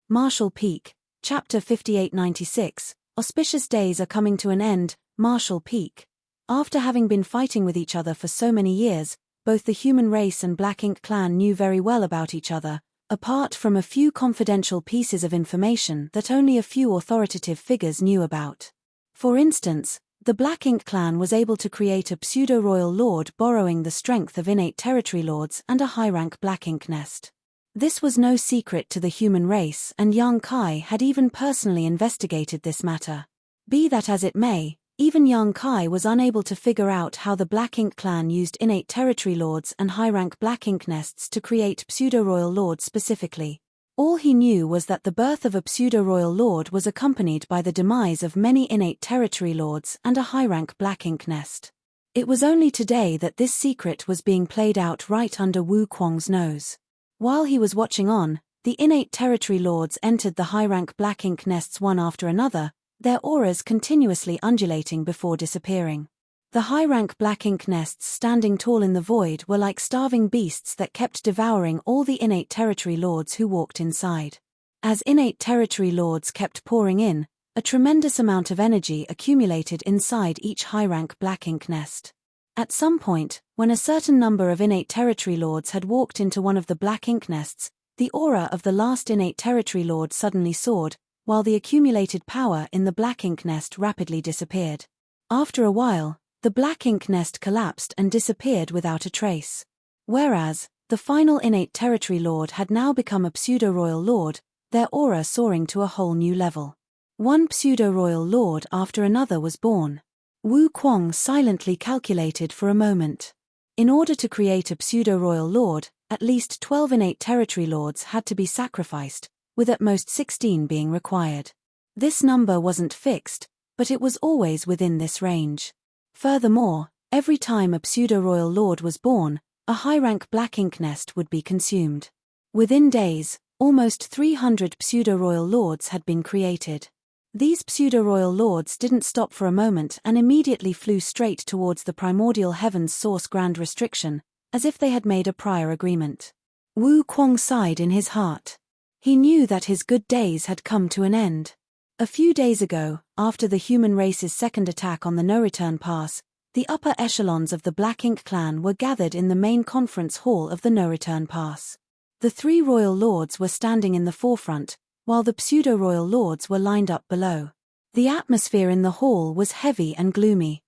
Marshall Peak, Chapter 5896, Auspicious days are coming to an end. Marshall Peak. After having been fighting with each other for so many years, both the human race and Black Ink clan knew very well about each other, apart from a few confidential pieces of information that only a few authoritative figures knew about. For instance, the Black Ink clan was able to create a pseudo-royal lord borrowing the strength of innate territory lords and a high-rank Black Ink nest. This was no secret to the human race, and Yang Kai had even personally investigated this matter. Be that as it may, even Yang Kai was unable to figure out how the Black Ink clan used innate territory lords and high-rank Black Ink nests to create pseudo-royal lords specifically. All he knew was that the birth of a pseudo-royal lord was accompanied by the demise of many innate territory lords and a high-rank Black Ink nest. It was only today that this secret was being played out right under Wukong's nose. While he was watching on, the innate territory lords entered the high-rank Black Ink nests one after another, their auras continuously undulating before disappearing. The high-rank Black Ink nests standing tall in the void were like starving beasts that kept devouring all the innate territory lords who walked inside. As innate territory lords kept pouring in, a tremendous amount of energy accumulated inside each high-rank Black Ink nest. At some point, when a certain number of innate territory lords had walked into one of the Black Ink nests, the aura of the last innate territory lord suddenly soared, while the accumulated power in the Black Ink nest rapidly disappeared. After a while, the Black Ink nest collapsed and disappeared without a trace. Whereas, the final innate territory lord had now become a pseudo-royal lord, their aura soaring to a whole new level. One pseudo-royal lord after another was born. Wukong silently calculated for a moment. In order to create a pseudo-royal lord, at least 12 innate territory lords had to be sacrificed, with at most 16 being required. This number wasn't fixed, but it was always within this range. Furthermore, every time a pseudo-royal lord was born, a high-rank Black Ink nest would be consumed. Within days, almost 300 pseudo-royal lords had been created. These pseudo-royal lords didn't stop for a moment and immediately flew straight towards the primordial heavens source grand restriction, as if they had made a prior agreement. Wukong sighed in his heart. He knew that his good days had come to an end. A few days ago, after the human race's second attack on the No-Return Pass, The upper echelons of the Black Ink clan were gathered in the main conference hall of the No-Return Pass. The three royal lords were standing in the forefront, while the pseudo-royal lords were lined up below. The atmosphere in the hall was heavy and gloomy.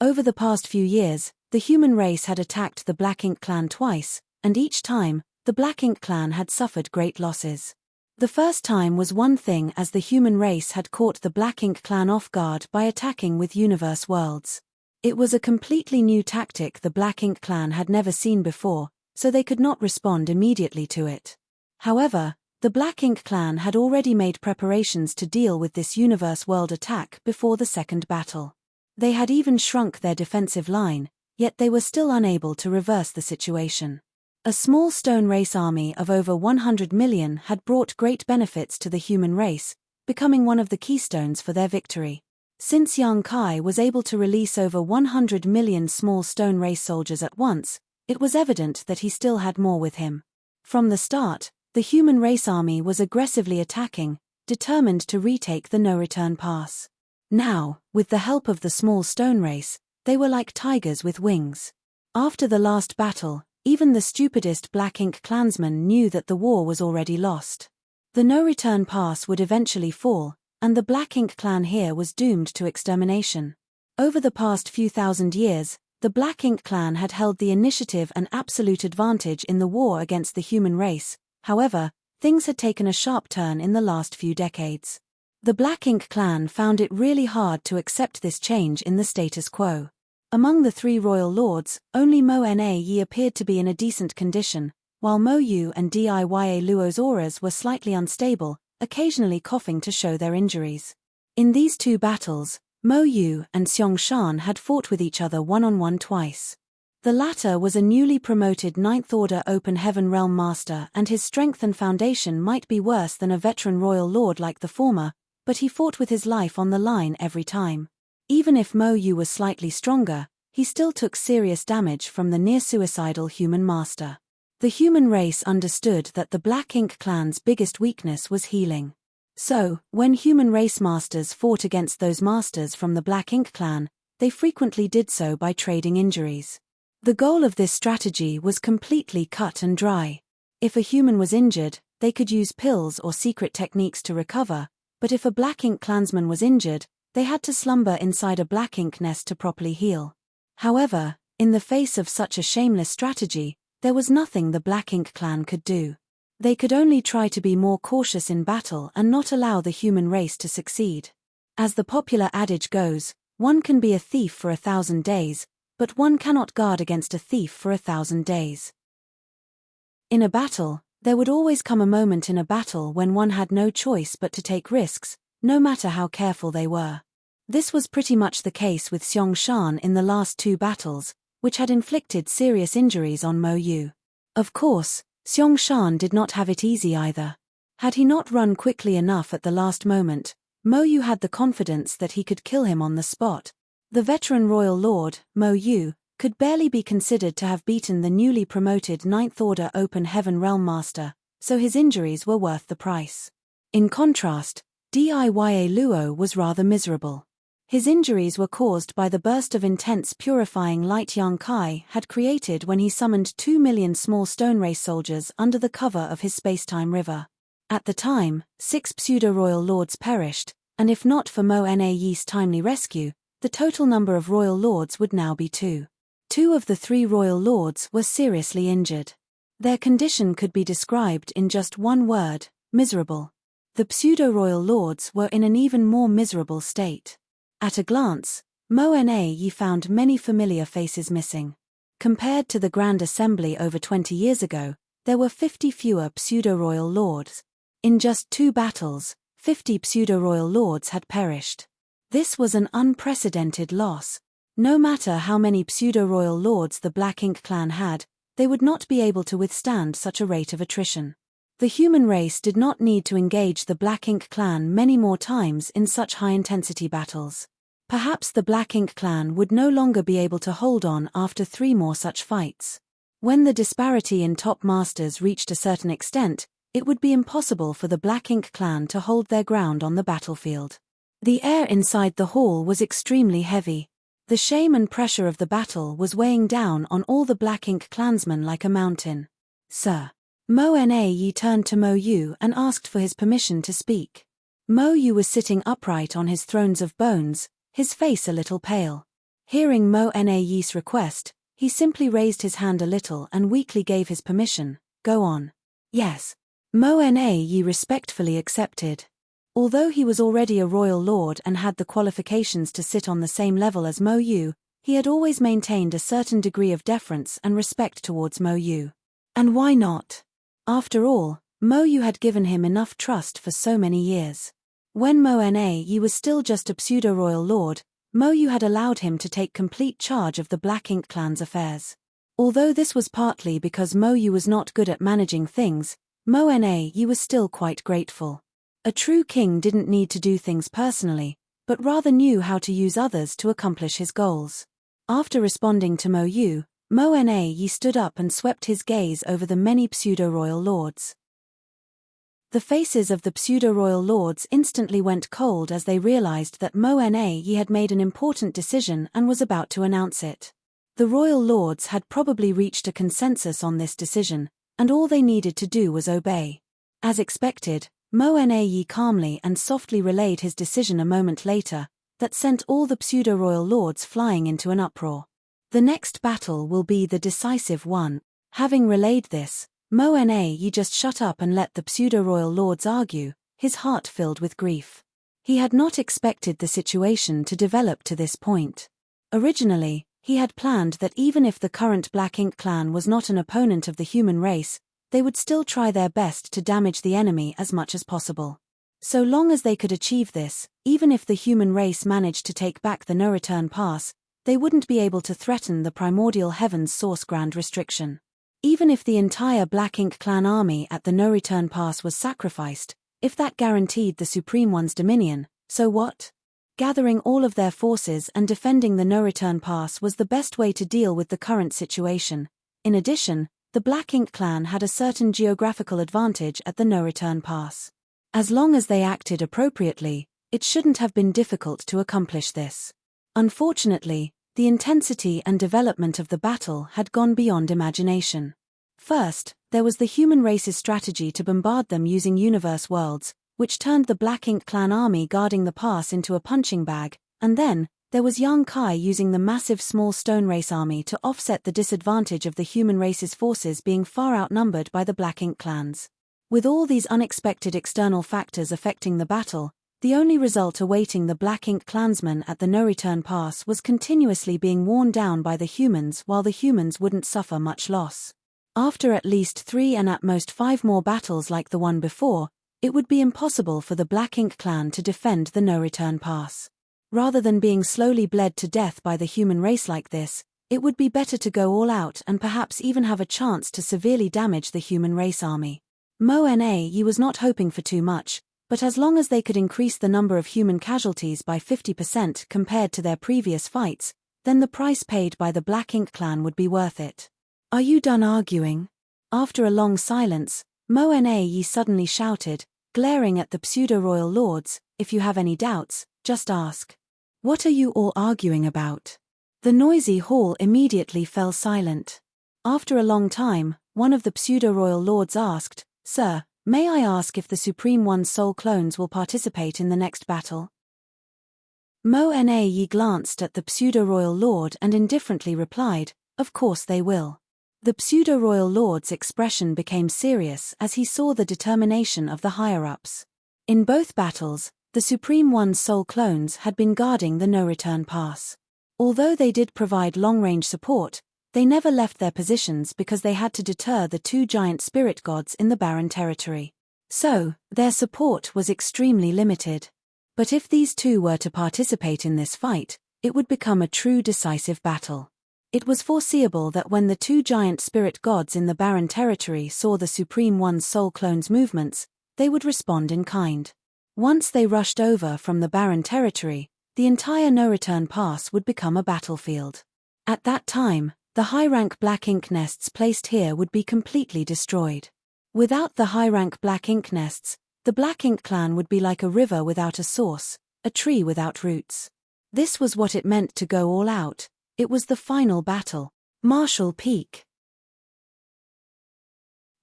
Over the past few years, the human race had attacked the Black Ink clan twice, and each time, the Black Ink clan had suffered great losses. The first time was one thing, as the human race had caught the Black Ink clan off guard by attacking with universe worlds. It was a completely new tactic the Black Ink clan had never seen before, so they could not respond immediately to it. However, the Black Ink clan had already made preparations to deal with this universe world attack before the second battle. They had even shrunk their defensive line, yet they were still unable to reverse the situation. A small stone race army of over 100 million had brought great benefits to the human race, becoming one of the keystones for their victory. Since Yang Kai was able to release over 100 million small stone race soldiers at once, it was evident that he still had more with him. From the start, the human race army was aggressively attacking, determined to retake the no-return pass. Now, with the help of the small stone race, they were like tigers with wings. After the last battle, even the stupidest Black Ink clansman knew that the war was already lost. The no-return pass would eventually fall, and the Black Ink clan here was doomed to extermination. Over the past few thousand years, the Black Ink clan had held the initiative and absolute advantage in the war against the human race. However, things had taken a sharp turn in the last few decades. The Black Ink clan found it really hard to accept this change in the status quo. Among the three royal lords, only Mo Na Yi appeared to be in a decent condition, while Mo Yu and Diya Luo's auras were slightly unstable, occasionally coughing to show their injuries. In these two battles, Mo Yu and Xiong Shan had fought with each other one-on-one twice. The latter was a newly promoted Ninth Order Open Heaven Realm Master, and his strength and foundation might be worse than a veteran royal lord like the former, but he fought with his life on the line every time. Even if Mo Yu was slightly stronger, he still took serious damage from the near-suicidal human master. The human race understood that the Black Ink clan's biggest weakness was healing. So, when human race masters fought against those masters from the Black Ink clan, they frequently did so by trading injuries. The goal of this strategy was completely cut and dry. If a human was injured, they could use pills or secret techniques to recover, but if a Black Ink clansman was injured, they had to slumber inside a Black Ink nest to properly heal. However, in the face of such a shameless strategy, there was nothing the Black Ink clan could do. They could only try to be more cautious in battle and not allow the human race to succeed. As the popular adage goes, one can be a thief for 1,000 days, but one cannot guard against a thief for 1,000 days. In a battle, there would always come a moment in a battle when one had no choice but to take risks, no matter how careful they were. This was pretty much the case with Xiong Shan in the last two battles, which had inflicted serious injuries on Mo Yu. Of course, Xiong Shan did not have it easy either. Had he not run quickly enough at the last moment, Mo Yu had the confidence that he could kill him on the spot. The veteran royal lord, Mo Yu, could barely be considered to have beaten the newly promoted Ninth Order Open Heaven Realm Master, so his injuries were worth the price. In contrast, Diya Luo was rather miserable. His injuries were caused by the burst of intense purifying light Yang Kai had created when he summoned 2 million small stone race soldiers under the cover of his spacetime river. At the time, 6 pseudo-royal lords perished, and if not for Mo Na Yi's timely rescue, the total number of royal lords would now be 2. 2 of the 3 royal lords were seriously injured. Their condition could be described in just one word: miserable. The pseudo-royal lords were in an even more miserable state. At a glance, Mo Na Yi found many familiar faces missing. Compared to the Grand Assembly over 20 years ago, there were 50 fewer pseudo-royal lords. In just 2 battles, 50 pseudo-royal lords had perished. This was an unprecedented loss. No matter how many pseudo-royal lords the Black Ink clan had, they would not be able to withstand such a rate of attrition. The human race did not need to engage the Black Ink clan many more times in such high-intensity battles. Perhaps the Black Ink clan would no longer be able to hold on after 3 more such fights. When the disparity in top masters reached a certain extent, it would be impossible for the Black Ink clan to hold their ground on the battlefield. The air inside the hall was extremely heavy. The shame and pressure of the battle was weighing down on all the Black Ink clansmen like a mountain. Sir. Mo Na Yi turned to Mo Yu and asked for his permission to speak. Mo Yu was sitting upright on his thrones of bones, his face a little pale. Hearing Mo Na Yi's request, he simply raised his hand a little and weakly gave his permission. Go on. Yes. Mo Na Yi respectfully accepted. Although he was already a royal lord and had the qualifications to sit on the same level as Mo Yu, he had always maintained a certain degree of deference and respect towards Mo Yu. And why not? After all, Mo Yu had given him enough trust for so many years. When Mo Na Yi was still just a pseudo-royal lord, Mo Yu had allowed him to take complete charge of the Black Ink clan's affairs. Although this was partly because Mo Yu was not good at managing things, Mo Na Yi was still quite grateful. A true king didn't need to do things personally, but rather knew how to use others to accomplish his goals. After responding to Mo Yu, Mo Na Yi stood up and swept his gaze over the many pseudo-royal lords. The faces of the pseudo-royal lords instantly went cold as they realized that Mo Na Yi had made an important decision and was about to announce it. The royal lords had probably reached a consensus on this decision, and all they needed to do was obey. As expected, Mo Na Yi calmly and softly relayed his decision a moment later, that sent all the pseudo-royal lords flying into an uproar. The next battle will be the decisive one. Having relayed this, Mo Na Yi just shut up and let the pseudo-royal lords argue, his heart filled with grief. He had not expected the situation to develop to this point. Originally, he had planned that even if the current Black Ink clan was not an opponent of the human race, they would still try their best to damage the enemy as much as possible. So long as they could achieve this, even if the human race managed to take back the no-return pass, they wouldn't be able to threaten the primordial heavens source grand restriction. Even if the entire Black Ink clan army at the no-return pass was sacrificed, if that guaranteed the Supreme One's dominion, so what? Gathering all of their forces and defending the no-return pass was the best way to deal with the current situation. In addition, the Black Ink clan had a certain geographical advantage at the no-return pass. As long as they acted appropriately, it shouldn't have been difficult to accomplish this. Unfortunately, the intensity and development of the battle had gone beyond imagination. First, there was the human race's strategy to bombard them using universe worlds, which turned the Black Ink clan army guarding the pass into a punching bag, and then, there was Yang Kai using the massive small stone race army to offset the disadvantage of the human race's forces being far outnumbered by the Black Ink clans. With all these unexpected external factors affecting the battle, the only result awaiting the Black Ink clansmen at the no-return pass was continuously being worn down by the humans while the humans wouldn't suffer much loss. After at least 3 and at most 5 more battles like the one before, it would be impossible for the Black Ink clan to defend the no-return pass. Rather than being slowly bled to death by the human race like this, it would be better to go all out and perhaps even have a chance to severely damage the human race army. Mo Na Yi was not hoping for too much, but as long as they could increase the number of human casualties by 50% compared to their previous fights, then the price paid by the Black Ink clan would be worth it. Are you done arguing? After a long silence, Mo Na Yi suddenly shouted, glaring at the pseudo-royal lords, if you have any doubts, just ask. What are you all arguing about? The noisy hall immediately fell silent. After a long time, one of the pseudo-royal lords asked, Sir, may I ask if the Supreme One's soul clones will participate in the next battle? Mo Na Yi glanced at the pseudo-royal lord and indifferently replied, of course they will. The pseudo-royal lord's expression became serious as he saw the determination of the higher-ups. In both battles, the Supreme One's soul clones had been guarding the no-return pass. Although they did provide long-range support, they never left their positions because they had to deter the 2 giant spirit gods in the barren territory. So, their support was extremely limited. But if these 2 were to participate in this fight, it would become a true decisive battle. It was foreseeable that when the 2 giant spirit gods in the barren territory saw the Supreme One's soul clones' movements, they would respond in kind. Once they rushed over from the barren territory, the entire no-return pass would become a battlefield. At that time, the high-rank Black Ink nests placed here would be completely destroyed. Without the high-rank Black Ink nests, the Black Ink clan would be like a river without a source, a tree without roots. This was what it meant to go all out. It was the final battle. Marshall Peak.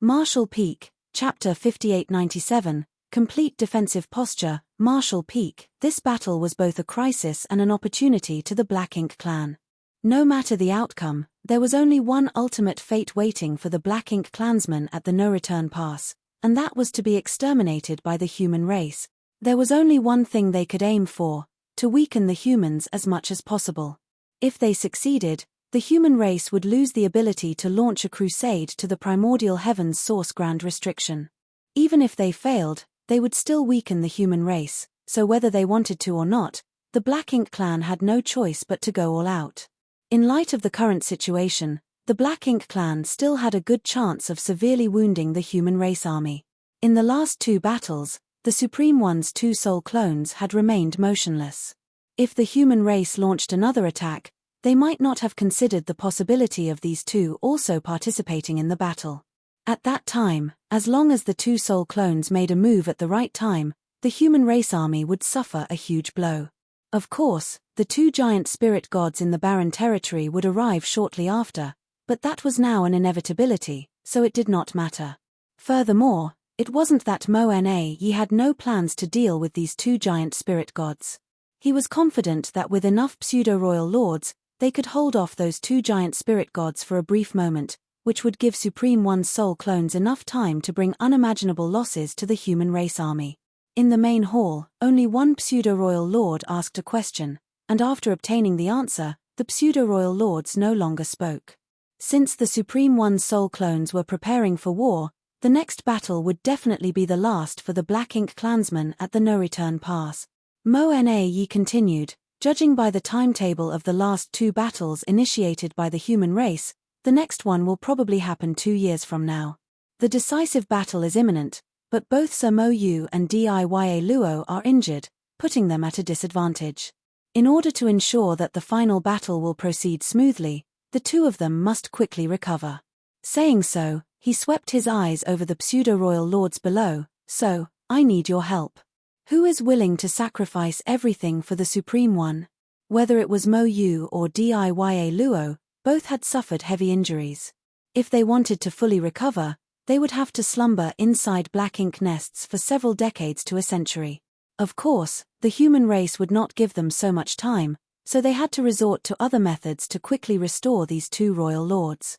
Marshall Peak, Chapter 5897, Complete Defensive Posture, Marshall Peak. This battle was both a crisis and an opportunity to the Black Ink clan. No matter the outcome, there was only one ultimate fate waiting for the Black Ink clansmen at the no-return pass, and that was to be exterminated by the human race. There was only one thing they could aim for: to weaken the humans as much as possible. If they succeeded, the human race would lose the ability to launch a crusade to the primordial heavens source grand restriction. Even if they failed, they would still weaken the human race, so whether they wanted to or not, the Black Ink clan had no choice but to go all out. In light of the current situation, the Black Ink clan still had a good chance of severely wounding the human race army. In the last two battles, the Supreme One's two soul clones had remained motionless. If the human race launched another attack, they might not have considered the possibility of these two also participating in the battle. At that time, as long as the two soul clones made a move at the right time, the human race army would suffer a huge blow. Of course, the two giant spirit gods in the barren territory would arrive shortly after, but that was now an inevitability, so it did not matter. Furthermore, it wasn't that Mo-Na-Yi had no plans to deal with these two giant spirit gods. He was confident that with enough pseudo-royal lords, they could hold off those two giant spirit gods for a brief moment, which would give Supreme One's soul clones enough time to bring unimaginable losses to the human race army. In the main hall, only one pseudo-royal lord asked a question, and after obtaining the answer, the pseudo-royal lords no longer spoke. Since the Supreme One's soul clones were preparing for war, the next battle would definitely be the last for the Black Ink clansmen at the no-return pass. Mo-Na-Yi continued, judging by the timetable of the last two battles initiated by the human race, the next one will probably happen 2 years from now. The decisive battle is imminent, but both Sir Mo-Yu and Diya Luo are injured, putting them at a disadvantage. In order to ensure that the final battle will proceed smoothly, the two of them must quickly recover. Saying so, he swept his eyes over the pseudo-royal lords below. So, I need your help. Who is willing to sacrifice everything for the Supreme One? Whether it was Mo-Yu or Diya Luo, both had suffered heavy injuries. If they wanted to fully recover, they would have to slumber inside Black Ink nests for several decades to a century. Of course, the human race would not give them so much time, so they had to resort to other methods to quickly restore these two royal lords.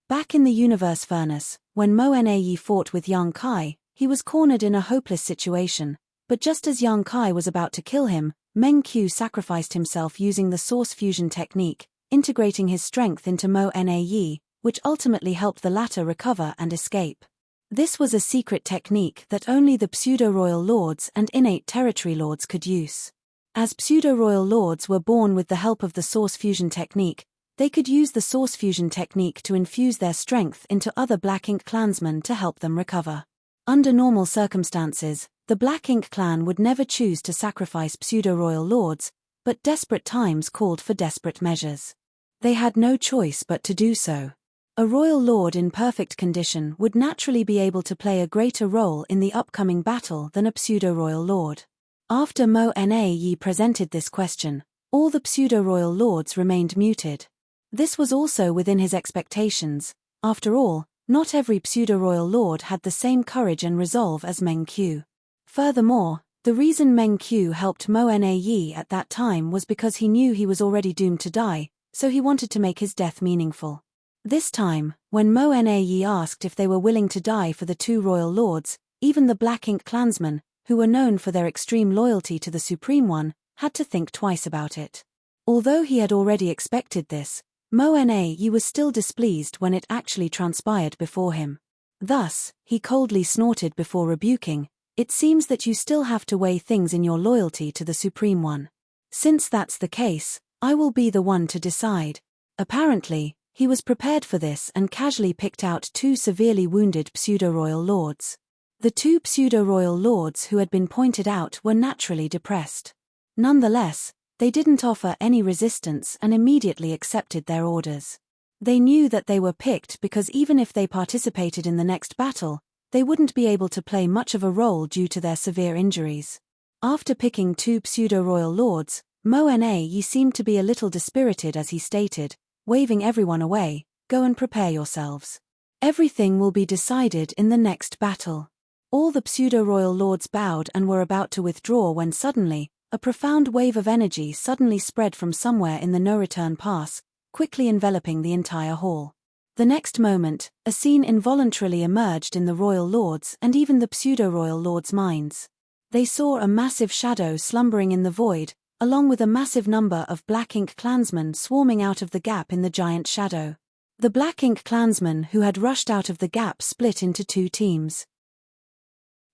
Back in the universe furnace, when Mo-Na-Yi fought with Yang Kai, he was cornered in a hopeless situation, but just as Yang Kai was about to kill him, Meng Qiu sacrificed himself using the source fusion technique, integrating his strength into Mo-Na-Yi, which ultimately helped the latter recover and escape. This was a secret technique that only the pseudo-royal lords and innate territory lords could use. As pseudo-royal lords were born with the help of the source fusion technique, they could use the source fusion technique to infuse their strength into other Black Ink clansmen to help them recover. Under normal circumstances, the Black Ink clan would never choose to sacrifice pseudo-royal lords, but desperate times called for desperate measures. They had no choice but to do so. A royal lord in perfect condition would naturally be able to play a greater role in the upcoming battle than a pseudo-royal lord. After Mo-Na-Yi presented this question, all the pseudo-royal lords remained muted. This was also within his expectations. After all, not every pseudo-royal lord had the same courage and resolve as Meng Qiu. Furthermore, the reason Meng Qiu helped Mo-Na-Yi at that time was because he knew he was already doomed to die, so he wanted to make his death meaningful. This time, when Mo-Na-Yi asked if they were willing to die for the two royal lords, even the Black Ink clansmen, who were known for their extreme loyalty to the Supreme One, had to think twice about it. Although he had already expected this, Mo-Na-Yi was still displeased when it actually transpired before him. Thus, he coldly snorted before rebuking, "It seems that you still have to weigh things in your loyalty to the Supreme One. Since that's the case, I will be the one to decide." Apparently, he was prepared for this and casually picked out two severely wounded pseudo-royal lords. The two pseudo-royal lords who had been pointed out were naturally depressed. Nonetheless, they didn't offer any resistance and immediately accepted their orders. They knew that they were picked because even if they participated in the next battle, they wouldn't be able to play much of a role due to their severe injuries. After picking two pseudo-royal lords, Mo'Ne seemed to be a little dispirited as he stated, waving everyone away, "Go and prepare yourselves. Everything will be decided in the next battle." All the pseudo-royal lords bowed and were about to withdraw when suddenly, a profound wave of energy suddenly spread from somewhere in the no-return pass, quickly enveloping the entire hall. The next moment, a scene involuntarily emerged in the royal lords and even the pseudo-royal lords' minds. They saw a massive shadow slumbering in the void, along with a massive number of Black Ink clansmen swarming out of the gap in the giant shadow. The Black Ink clansmen who had rushed out of the gap split into two teams.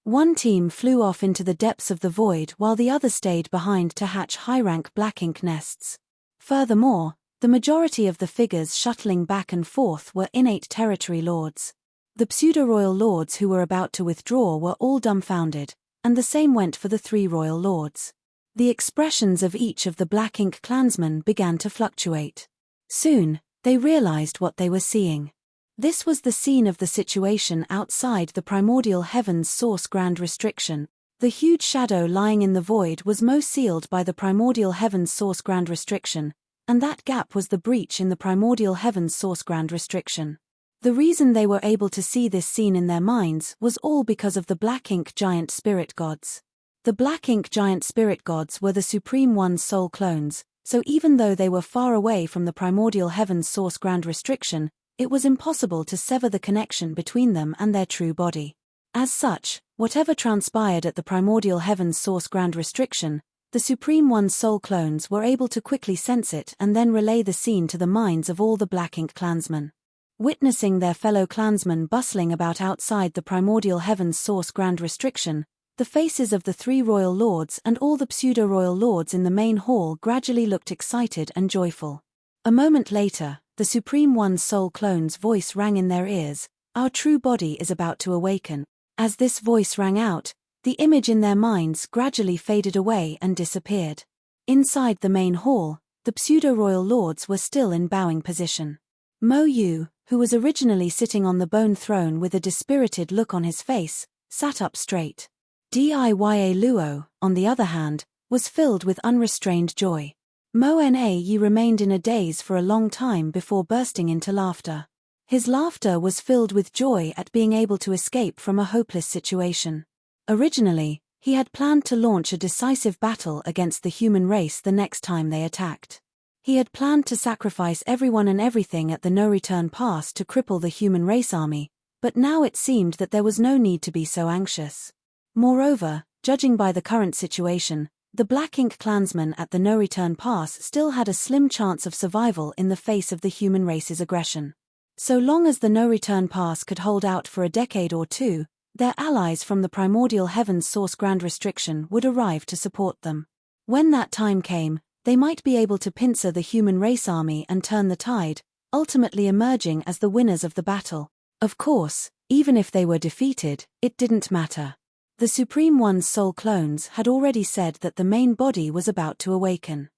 One team flew off into the depths of the void while the other stayed behind to hatch high-rank Black Ink nests. Furthermore, the majority of the figures shuttling back and forth were innate territory lords. The pseudo-royal lords who were about to withdraw were all dumbfounded, and the same went for the three royal lords. The expressions of each of the Black Ink clansmen began to fluctuate. Soon, they realized what they were seeing. This was the scene of the situation outside the primordial heaven's source grand restriction. The huge shadow lying in the void was most sealed by the primordial heaven's source grand restriction, and that gap was the breach in the primordial heaven's source grand restriction. The reason they were able to see this scene in their minds was all because of the Black Ink giant spirit gods. The Black Ink giant spirit gods were the Supreme One's soul clones, so even though they were far away from the primordial heaven's source grand restriction, it was impossible to sever the connection between them and their true body. As such, whatever transpired at the primordial heaven's source grand restriction, the Supreme One's soul clones were able to quickly sense it and then relay the scene to the minds of all the Black Ink clansmen. Witnessing their fellow clansmen bustling about outside the primordial heaven's source grand restriction, the faces of the three royal lords and all the pseudo-royal lords in the main hall gradually looked excited and joyful. A moment later, the Supreme One's soul clone's voice rang in their ears, "Our true body is about to awaken." As this voice rang out, the image in their minds gradually faded away and disappeared. Inside the main hall, the pseudo-royal lords were still in bowing position. Mo Yu, who was originally sitting on the bone throne with a dispirited look on his face, sat up straight. Diya Luo, on the other hand, was filled with unrestrained joy. Mo'Ne remained in a daze for a long time before bursting into laughter. His laughter was filled with joy at being able to escape from a hopeless situation. Originally, he had planned to launch a decisive battle against the human race the next time they attacked. He had planned to sacrifice everyone and everything at the no-return pass to cripple the human race army, but now it seemed that there was no need to be so anxious. Moreover, judging by the current situation, the Black Ink clansmen at the no-return pass still had a slim chance of survival in the face of the human race's aggression. So long as the no-return pass could hold out for a decade or two, their allies from the primordial heaven's source grand restriction would arrive to support them. When that time came, they might be able to pincer the human race army and turn the tide, ultimately emerging as the winners of the battle. Of course, even if they were defeated, it didn't matter. The Supreme One's soul clones had already said that the main body was about to awaken.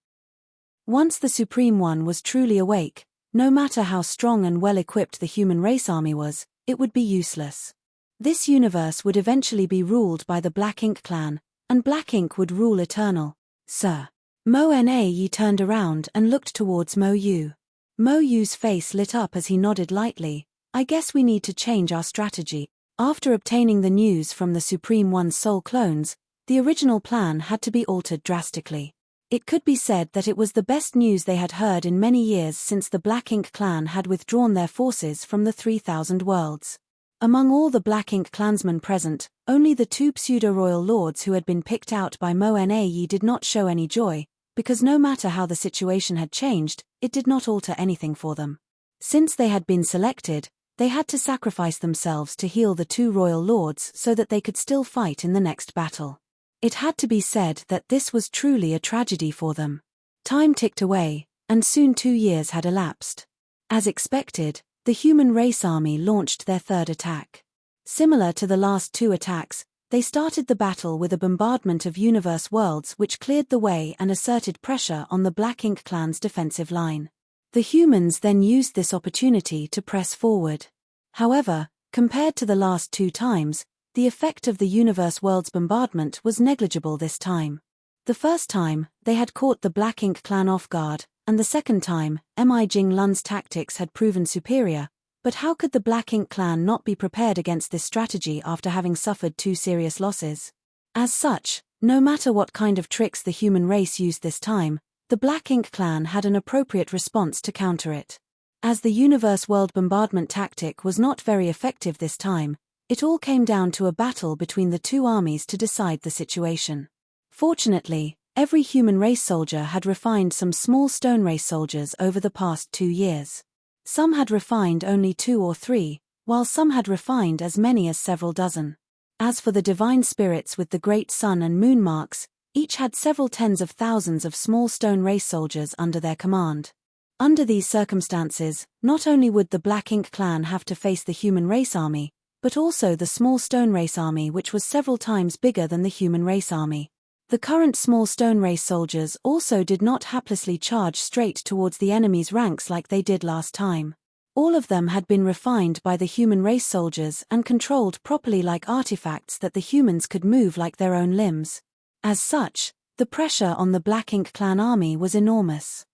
Once the Supreme One was truly awake, no matter how strong and well-equipped the human race army was, it would be useless. This universe would eventually be ruled by the Black Ink clan, and Black Ink would rule eternal. Sir. Mo'Ne turned around and looked towards Mo Yu. Mo Yu's face lit up as he nodded lightly. "I guess we need to change our strategy." After obtaining the news from the Supreme One's soul clones, the original plan had to be altered drastically. It could be said that it was the best news they had heard in many years since the Black Ink clan had withdrawn their forces from the 3,000 worlds. Among all the Black Ink clansmen present, only the two pseudo-royal lords who had been picked out by Mo'Ne did not show any joy, because no matter how the situation had changed, it did not alter anything for them. Since they had been selected, they had to sacrifice themselves to heal the two royal lords so that they could still fight in the next battle. It had to be said that this was truly a tragedy for them. Time ticked away, and soon 2 years had elapsed. As expected, the human race army launched their third attack. Similar to the last two attacks, they started the battle with a bombardment of universe worlds which cleared the way and asserted pressure on the Black Ink clan's defensive line. The humans then used this opportunity to press forward. However, compared to the last two times, the effect of the universe world's bombardment was negligible this time. The first time, they had caught the Black Ink clan off guard, and the second time, Mi Jing Lun's tactics had proven superior. But how could the Black Ink clan not be prepared against this strategy after having suffered 2 serious losses? As such, no matter what kind of tricks the human race used this time, the Black Ink clan had an appropriate response to counter it. As the universe world bombardment tactic was not very effective this time, it all came down to a battle between the two armies to decide the situation. Fortunately, every human race soldier had refined some small stone race soldiers over the past 2 years. Some had refined only 2 or 3, while some had refined as many as several dozen. As for the divine spirits with the great sun and moon marks, each had several tens of thousands of small stone race soldiers under their command. Under these circumstances, not only would the Black Ink clan have to face the human race army, but also the small stone race army, which was several times bigger than the human race army. The current small stone race soldiers also did not haplessly charge straight towards the enemy's ranks like they did last time. All of them had been refined by the human race soldiers and controlled properly like artifacts that the humans could move like their own limbs. As such, the pressure on the Black Ink clan army was enormous.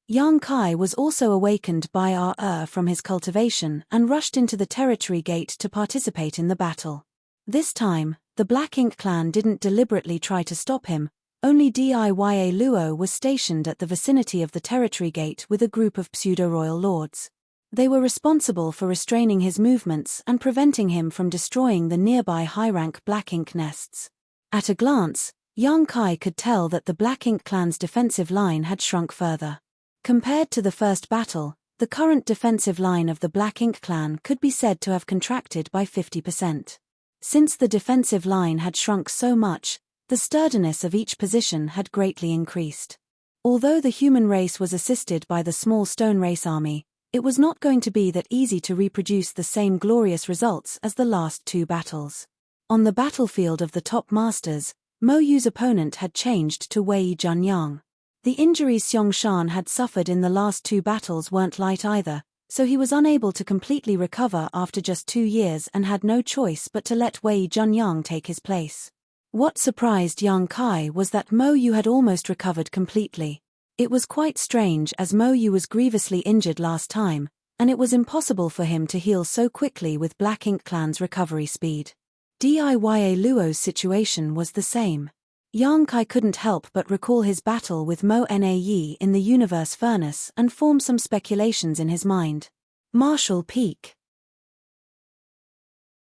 Yang Kai was also awakened by from his cultivation and rushed into the territory gate to participate in the battle. This time, the Black Ink clan didn't deliberately try to stop him, only Daya Luo was stationed at the vicinity of the territory gate with a group of pseudo-royal lords. They were responsible for restraining his movements and preventing him from destroying the nearby high-rank Black Ink nests. At a glance, Yang Kai could tell that the Black Ink clan's defensive line had shrunk further. Compared to the first battle, the current defensive line of the Black Ink clan could be said to have contracted by 50%. Since the defensive line had shrunk so much, the sturdiness of each position had greatly increased. Although the human race was assisted by the small stone race army, it was not going to be that easy to reproduce the same glorious results as the last 2 battles. On the battlefield of the top masters, Mo Yu's opponent had changed to Wei Junyang. The injuries Xiong had suffered in the last 2 battles weren't light either, so he was unable to completely recover after just 2 years and had no choice but to let Wei Junyang take his place. What surprised Yang Kai was that Mo Yu had almost recovered completely. It was quite strange as Mo Yu was grievously injured last time, and it was impossible for him to heal so quickly with Black Ink clan's recovery speed. Daya Luo's situation was the same. Yang Kai couldn't help but recall his battle with Mo Nayi in the universe furnace and form some speculations in his mind. Martial Peak.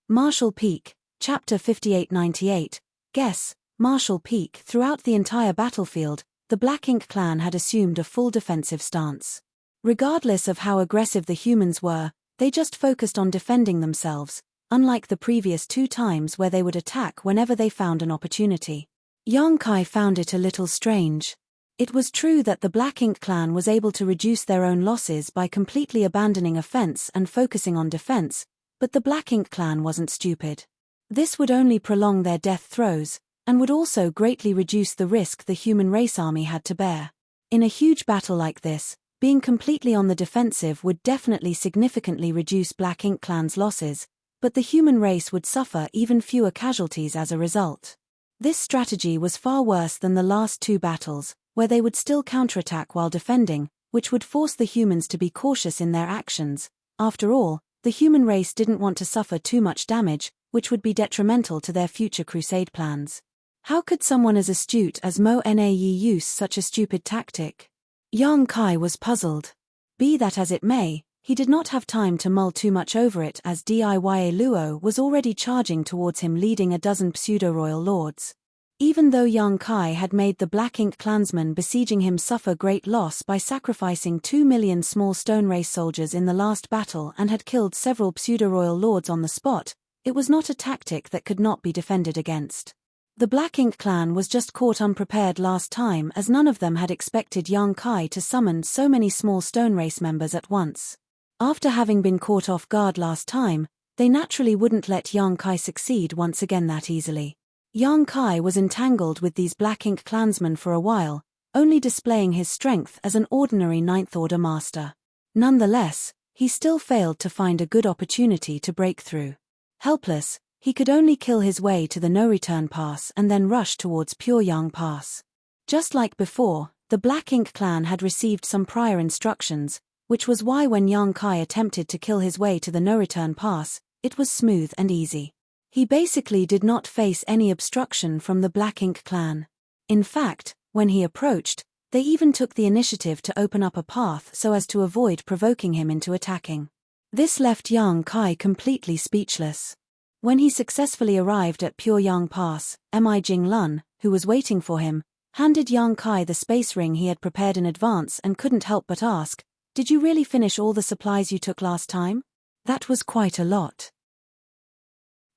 Martial Peak, Chapter 5898. Guess, Martial Peak. Throughout the entire battlefield, the Black Ink clan had assumed a full defensive stance. Regardless of how aggressive the humans were, they just focused on defending themselves, unlike the previous 2 times where they would attack whenever they found an opportunity. Yang Kai found it a little strange. It was true that the Black Ink clan was able to reduce their own losses by completely abandoning offense and focusing on defense, but the Black Ink clan wasn't stupid. This would only prolong their death throes, and would also greatly reduce the risk the human race army had to bear. In a huge battle like this, being completely on the defensive would definitely significantly reduce Black Ink clan's losses, but the human race would suffer even fewer casualties as a result. This strategy was far worse than the last 2 battles, where they would still counterattack while defending, which would force the humans to be cautious in their actions. After all, the human race didn't want to suffer too much damage, which would be detrimental to their future crusade plans. How could someone as astute as Mo Nayi use such a stupid tactic? Yang Kai was puzzled. Be that as it may, he did not have time to mull too much over it as Daya Luo was already charging towards him leading a dozen pseudo-royal lords. Even though Yang Kai had made the Black Ink clansmen besieging him suffer great loss by sacrificing 2 million small stone race soldiers in the last battle and had killed several pseudo-royal lords on the spot, it was not a tactic that could not be defended against. The Black Ink clan was just caught unprepared last time as none of them had expected Yang Kai to summon so many small stone race members at once. After having been caught off guard last time, they naturally wouldn't let Yang Kai succeed once again that easily. Yang Kai was entangled with these Black Ink clansmen for a while, only displaying his strength as an ordinary Ninth Order master. Nonetheless, he still failed to find a good opportunity to break through. Helpless, He could only kill his way to the no-return pass and then rush towards Pyongyang Pass. Just like before, the Black Ink clan had received some prior instructions, which was why when Yang Kai attempted to kill his way to the no-return pass, it was smooth and easy. He basically did not face any obstruction from the Black Ink clan. In fact, when he approached, they even took the initiative to open up a path so as to avoid provoking him into attacking. This left Yang Kai completely speechless. When he successfully arrived at Pyongyang Pass, Mi Jinglun, who was waiting for him, handed Yang Kai the space ring he had prepared in advance and couldn't help but ask, "Did you really finish all the supplies you took last time? That was quite a lot."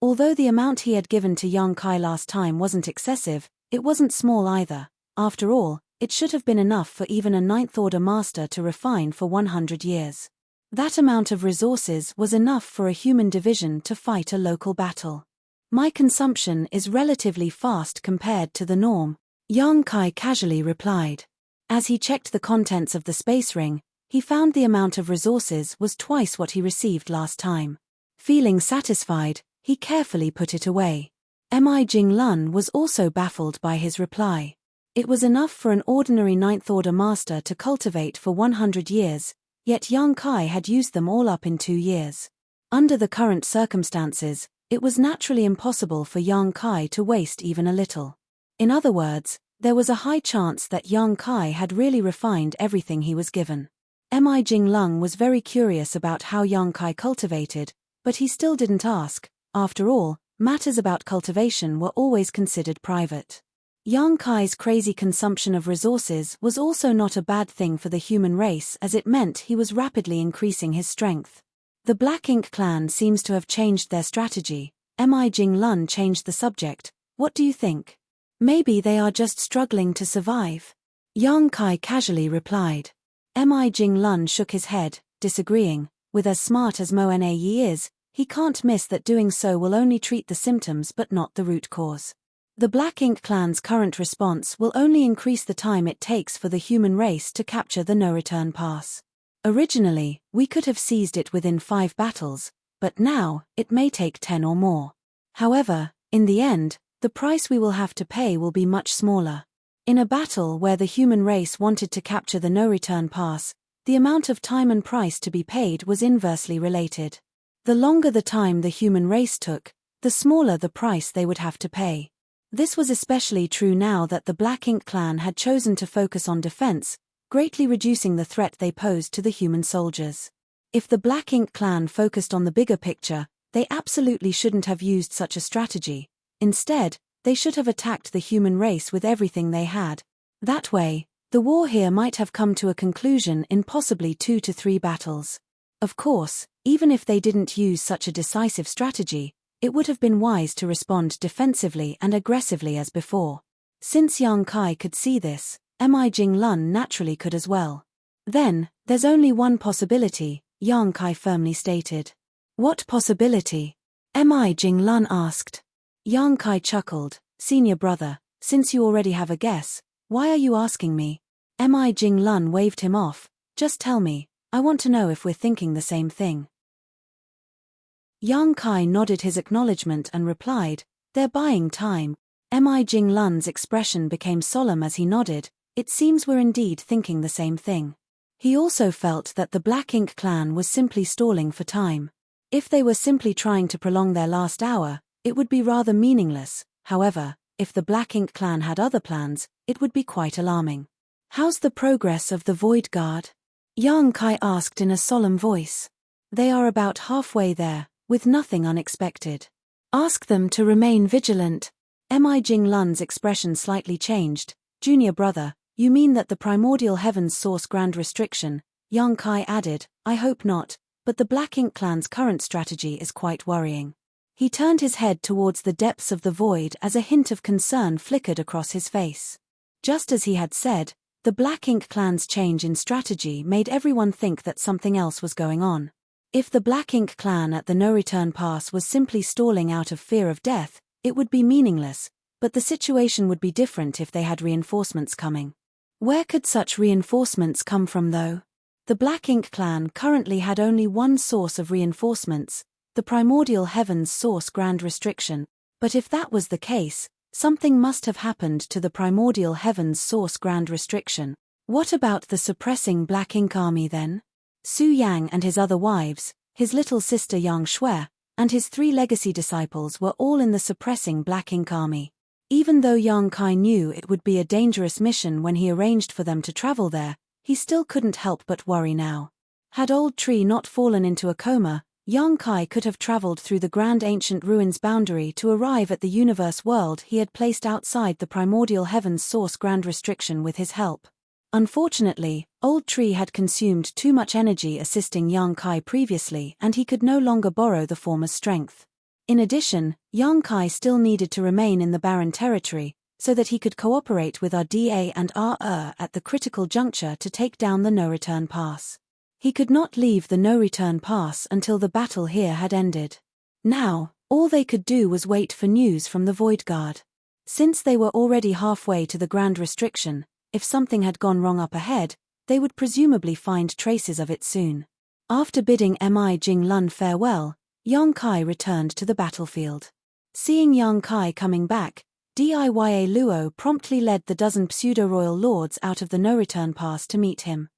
Although the amount he had given to Yang Kai last time wasn't excessive, it wasn't small either. After all, it should have been enough for even a Ninth Order master to refine for 100 years. That amount of resources was enough for a human division to fight a local battle. "My consumption is relatively fast compared to the norm," Yang Kai casually replied. As he checked the contents of the space ring, he found the amount of resources was twice what he received last time. Feeling satisfied, he carefully put it away. Mi Jinglun was also baffled by his reply. It was enough for an ordinary Ninth Order master to cultivate for 100 years, yet Yang Kai had used them all up in 2 years. Under the current circumstances, it was naturally impossible for Yang Kai to waste even a little. In other words, there was a high chance that Yang Kai had really refined everything he was given. Mi Jinglun was very curious about how Yang Kai cultivated, but he still didn't ask. After all, matters about cultivation were always considered private. Yang Kai's crazy consumption of resources was also not a bad thing for the human race, as it meant he was rapidly increasing his strength. The Black Ink clan seems to have changed their strategy. Mi Jinglun changed the subject. "What do you think? Maybe they are just struggling to survive." Yang Kai casually replied. Mi Jinglun shook his head, disagreeing. With as smart as Moen Yi is, he can't miss that doing so will only treat the symptoms but not the root cause. The Black Ink clan's current response will only increase the time it takes for the human race to capture the no-return pass. Originally, we could have seized it within 5 battles, but now, it may take 10 or more. However, in the end, the price we will have to pay will be much smaller. In a battle where the human race wanted to capture the no-return pass, the amount of time and price to be paid was inversely related. The longer the time the human race took, the smaller the price they would have to pay. This was especially true now that the Black Ink clan had chosen to focus on defense, greatly reducing the threat they posed to the human soldiers. If the Black Ink clan focused on the bigger picture, they absolutely shouldn't have used such a strategy. Instead, they should have attacked the human race with everything they had. That way, the war here might have come to a conclusion in possibly 2 to 3 battles. Of course, even if they didn't use such a decisive strategy, it would have been wise to respond defensively and aggressively as before. Since Yang Kai could see this, Mi Jinglun naturally could as well. "Then, there's only one possibility," Yang Kai firmly stated. "What possibility?" Mi Jinglun asked. Yang Kai chuckled. "Senior brother, since you already have a guess, why are you asking me?" Mi Jinglun waved him off. "Just tell me, I want to know if we're thinking the same thing." Yang Kai nodded his acknowledgement and replied, "They're buying time." Mi Jinglun's expression became solemn as he nodded. "It seems we're indeed thinking the same thing." He also felt that the Black Ink clan was simply stalling for time. If they were simply trying to prolong their last hour, it would be rather meaningless. However, if the Black Ink clan had other plans, it would be quite alarming. "How's the progress of the Void Guard?" Yang Kai asked in a solemn voice. "They are about halfway there, with nothing unexpected. Ask them to remain vigilant." Mi Jinglun's expression slightly changed. "Junior brother, you mean that the primordial heavens source grand restriction?" Yang Kai added, "I hope not, but the Black Ink clan's current strategy is quite worrying." He turned his head towards the depths of the void as a hint of concern flickered across his face. Just as he had said, the Black Ink clan's change in strategy made everyone think that something else was going on. If the Black Ink clan at the no-return pass was simply stalling out of fear of death, it would be meaningless, but the situation would be different if they had reinforcements coming. Where could such reinforcements come from though? The Black Ink clan currently had only one source of reinforcements, the primordial heaven's source grand restriction. But if that was the case, something must have happened to the primordial heaven's source grand restriction. What about the suppressing Black Ink army then? Su Yang and his other wives, his little sister Yang Shui, and his 3 legacy disciples were all in the suppressing Black Ink army. Even though Yang Kai knew it would be a dangerous mission when he arranged for them to travel there, he still couldn't help but worry now. Had Old Tree not fallen into a coma, Yang Kai could have traveled through the grand ancient ruins boundary to arrive at the universe world he had placed outside the primordial heaven's source grand restriction with his help. Unfortunately, Old Tree had consumed too much energy assisting Yang Kai previously and he could no longer borrow the former's strength. In addition, Yang Kai still needed to remain in the barren territory, so that he could cooperate with RDA and RE at the critical juncture to take down the no-return pass. He could not leave the no-return pass until the battle here had ended. Now, all they could do was wait for news from the Void Guard. Since they were already halfway to the Grand Restriction, if something had gone wrong up ahead, they would presumably find traces of it soon. After bidding Mi Jing Lun farewell, Yang Kai returned to the battlefield. Seeing Yang Kai coming back, Dia Luo promptly led the dozen pseudo-royal lords out of the no-return pass to meet him.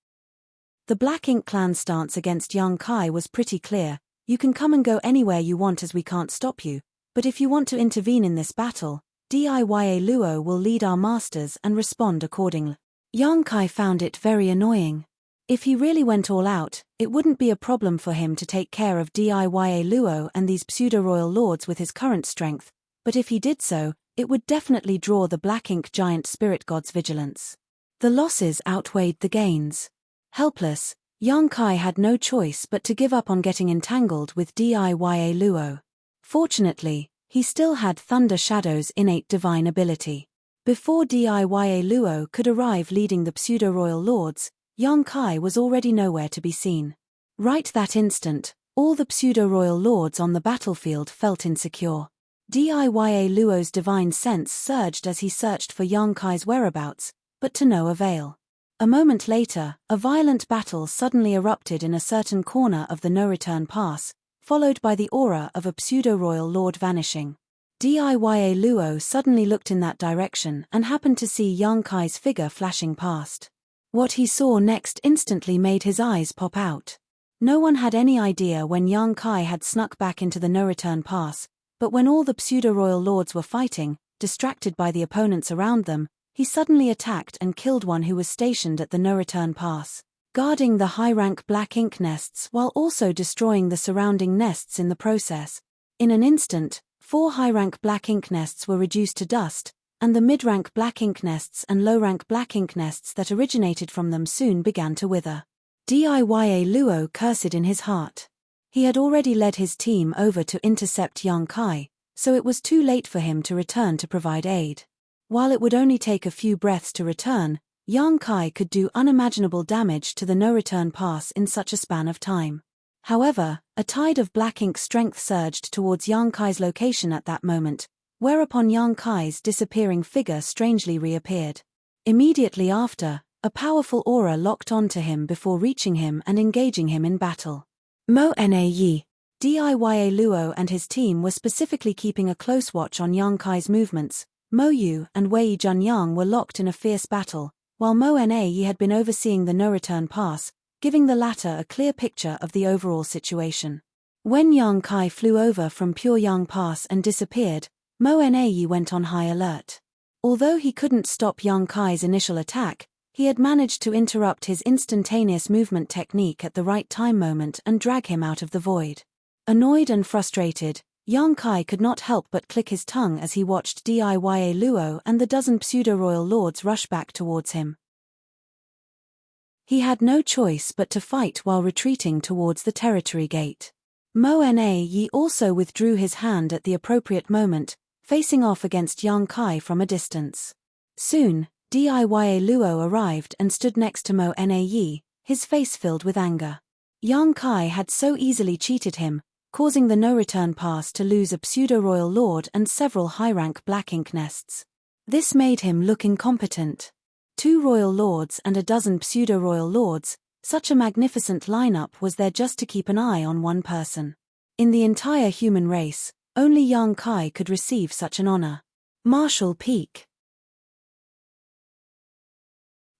The Black Ink clan's stance against Yang Kai was pretty clear: you can come and go anywhere you want as we can't stop you, but if you want to intervene in this battle, Dia Luo will lead our masters and respond accordingly. Yang Kai found it very annoying. If he really went all out, it wouldn't be a problem for him to take care of Dia Luo and these pseudo-royal lords with his current strength, but if he did so, it would definitely draw the Black Ink giant spirit god's vigilance. The losses outweighed the gains. Helpless, Yang Kai had no choice but to give up on getting entangled with Dia Luo. Fortunately, he still had Thunder Shadow's innate divine ability. Before Dia Luo could arrive leading the pseudo-royal lords, Yang Kai was already nowhere to be seen. Right that instant, all the pseudo-royal lords on the battlefield felt insecure. Dia Luo's divine sense surged as he searched for Yang Kai's whereabouts, but to no avail. A moment later, a violent battle suddenly erupted in a certain corner of the no-return pass, followed by the aura of a pseudo-royal lord vanishing. Dia Luo suddenly looked in that direction and happened to see Yang Kai's figure flashing past. What he saw next instantly made his eyes pop out. No one had any idea when Yang Kai had snuck back into the no-return pass, but when all the pseudo-royal lords were fighting, distracted by the opponents around them, he suddenly attacked and killed one who was stationed at the no-return pass, guarding the high-rank Black Ink nests while also destroying the surrounding nests in the process. In an instant, 4 high-rank Black Ink nests were reduced to dust, and the mid-rank Black Ink nests and low-rank Black Ink nests that originated from them soon began to wither. Dia Luo cursed in his heart. He had already led his team over to intercept Yang Kai, so it was too late for him to return to provide aid. While it would only take a few breaths to return, Yang Kai could do unimaginable damage to the no-return pass in such a span of time. However, a tide of Black Ink strength surged towards Yang Kai's location at that moment, whereupon Yang Kai's disappearing figure strangely reappeared. Immediately after, a powerful aura locked onto him before reaching him and engaging him in battle. Mo Na Yi. Dia Luo and his team were specifically keeping a close watch on Yang Kai's movements. Mo Yu and Wei Junyang were locked in a fierce battle, while Mo Na Yi had been overseeing the no-return pass, giving the latter a clear picture of the overall situation. When Yang Kai flew over from Pure Yang Pass and disappeared, Mo Na Yi went on high alert. Although he couldn't stop Yang Kai's initial attack, he had managed to interrupt his instantaneous movement technique at the right time moment and drag him out of the void. Annoyed and frustrated, Yang Kai could not help but click his tongue as he watched Dia Luo and the dozen pseudo-royal lords rush back towards him. He had no choice but to fight while retreating towards the territory gate. Mo Na Yi also withdrew his hand at the appropriate moment, facing off against Yang Kai from a distance. Soon, Dia Luo arrived and stood next to Mo Na Yi, his face filled with anger. Yang Kai had so easily cheated him, causing the no-return pass to lose a pseudo-royal lord and several high-rank Black Ink nests. This made him look incompetent. 2 royal lords and a dozen pseudo-royal lords, such a magnificent lineup was there just to keep an eye on one person. In the entire human race, only young Kai could receive such an honor. Martial Peak.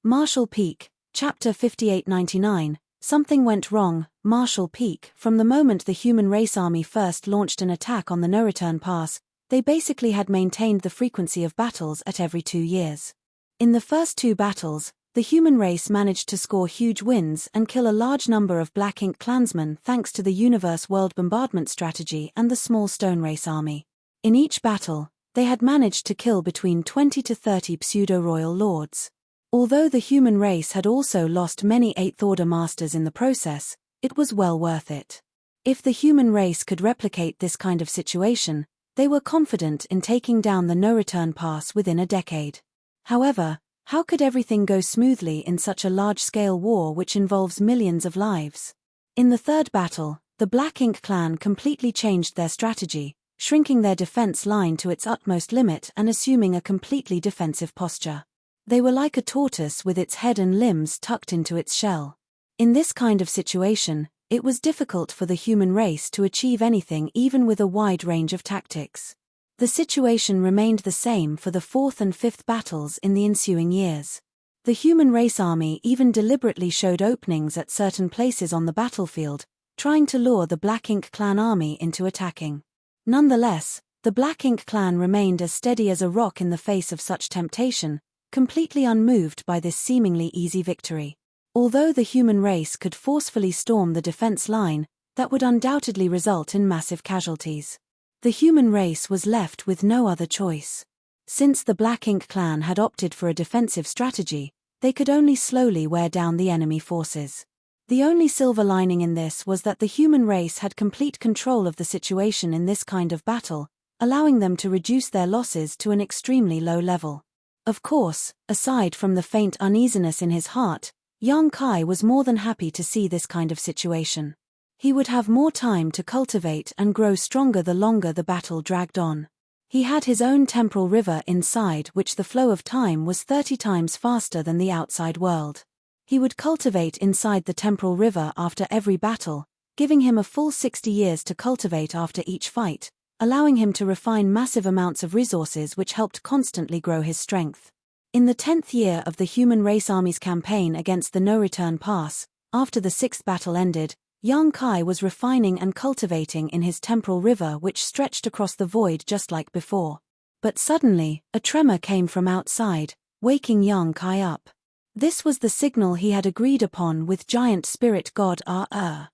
Martial Peak, Chapter 5899. Something went wrong. Martial Peak. From the moment the human race army first launched an attack on the no-return pass, they basically had maintained the frequency of battles at every 2 years. In the first 2 battles, the human race managed to score huge wins and kill a large number of Black Ink clansmen thanks to the Universe World Bombardment strategy and the small Stone Race army. In each battle, they had managed to kill between 20 to 30 pseudo-royal lords. Although the human race had also lost many 8th Order masters in the process, it was well worth it. If the human race could replicate this kind of situation, they were confident in taking down the no-return pass within a decade. However, how could everything go smoothly in such a large-scale war which involves millions of lives? In the third battle, the Black Ink clan completely changed their strategy, shrinking their defense line to its utmost limit and assuming a completely defensive posture. They were like a tortoise with its head and limbs tucked into its shell. In this kind of situation, it was difficult for the human race to achieve anything even with a wide range of tactics. The situation remained the same for the 4th and 5th battles in the ensuing years. The human race army even deliberately showed openings at certain places on the battlefield, trying to lure the Black Ink clan army into attacking. Nonetheless, the Black Ink clan remained as steady as a rock in the face of such temptation, completely unmoved by this seemingly easy victory. Although the human race could forcefully storm the defense line, that would undoubtedly result in massive casualties. The human race was left with no other choice. Since the Black Ink clan had opted for a defensive strategy, they could only slowly wear down the enemy forces. The only silver lining in this was that the human race had complete control of the situation in this kind of battle, allowing them to reduce their losses to an extremely low level. Of course, aside from the faint uneasiness in his heart, young Kai was more than happy to see this kind of situation. He would have more time to cultivate and grow stronger the longer the battle dragged on. He had his own temporal river inside which the flow of time was 30 times faster than the outside world. He would cultivate inside the temporal river after every battle, giving him a full 60 years to cultivate after each fight, allowing him to refine massive amounts of resources which helped constantly grow his strength. In the 10th year of the human race army's campaign against the no-return pass, after the 6th battle ended, young Kai was refining and cultivating in his temporal river which stretched across the void just like before. But suddenly, a tremor came from outside, waking young Kai up. This was the signal he had agreed upon with giant spirit god Ra.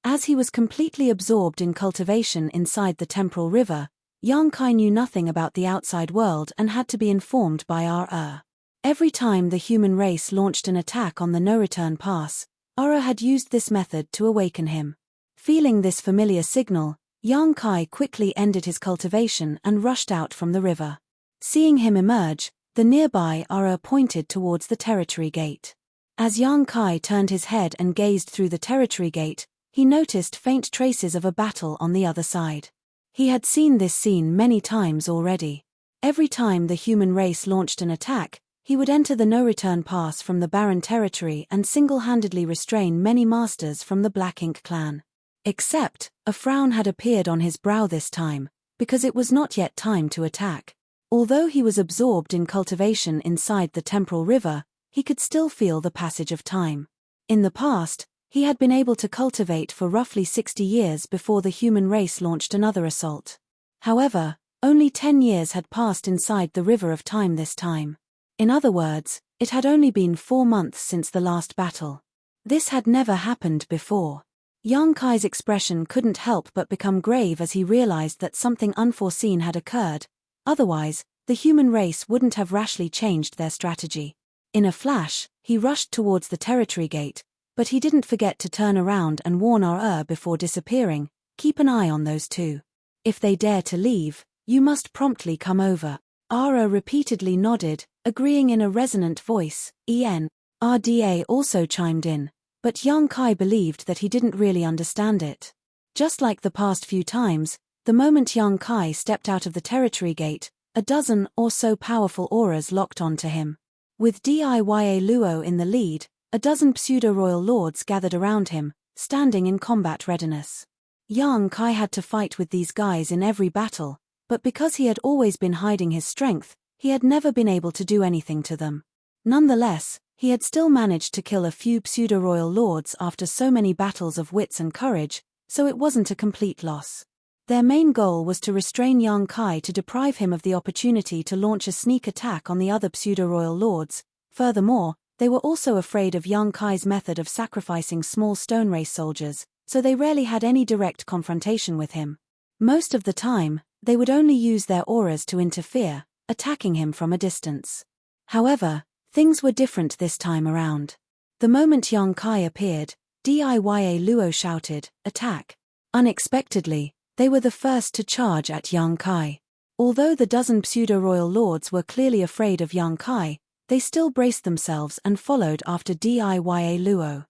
As he was completely absorbed in cultivation inside the temporal river, young Kai knew nothing about the outside world and had to be informed by Ra. Every time the human race launched an attack on the no-return pass, Ra had used this method to awaken him. Feeling this familiar signal, young Kai quickly ended his cultivation and rushed out from the river. Seeing him emerge, the nearby Ra pointed towards the territory gate. As young Kai turned his head and gazed through the territory gate, he noticed faint traces of a battle on the other side. He had seen this scene many times already. Every time the human race launched an attack, he would enter the no-return pass from the barren territory and single-handedly restrain many masters from the Black Ink clan. Except, a frown had appeared on his brow this time, because it was not yet time to attack. Although he was absorbed in cultivation inside the temporal river, he could still feel the passage of time. In the past, he had been able to cultivate for roughly 60 years before the human race launched another assault. However, only 10 years had passed inside the river of time this time. In other words, it had only been 4 months since the last battle. This had never happened before. Young Kai's expression couldn't help but become grave as he realized that something unforeseen had occurred, otherwise, the human race wouldn't have rashly changed their strategy. In a flash, he rushed towards the territory gate, but he didn't forget to turn around and warn Ra before disappearing, "Keep an eye on those two. If they dare to leave, you must promptly come over." Ra repeatedly nodded, agreeing in a resonant voice. Rda also chimed in, but young Kai believed that he didn't really understand it. Just like the past few times, the moment young Kai stepped out of the territory gate, a dozen or so powerful auras locked onto him. With Diya Luo in the lead, a dozen pseudo-royal lords gathered around him, standing in combat readiness. Yang Kai had to fight with these guys in every battle, but because he had always been hiding his strength, he had never been able to do anything to them. Nonetheless, he had still managed to kill a few pseudo-royal lords after so many battles of wits and courage, so it wasn't a complete loss. Their main goal was to restrain Yang Kai to deprive him of the opportunity to launch a sneak attack on the other pseudo-royal lords. Furthermore, they were also afraid of Yang Kai's method of sacrificing small stone race soldiers, so they rarely had any direct confrontation with him. Most of the time, they would only use their auras to interfere, attacking him from a distance. However, things were different this time around. The moment Yang Kai appeared, Daya Luo shouted, "Attack!" Unexpectedly, they were the first to charge at Yang Kai. Although the dozen pseudo-royal lords were clearly afraid of Yang Kai, they still braced themselves and followed after Daya Luo.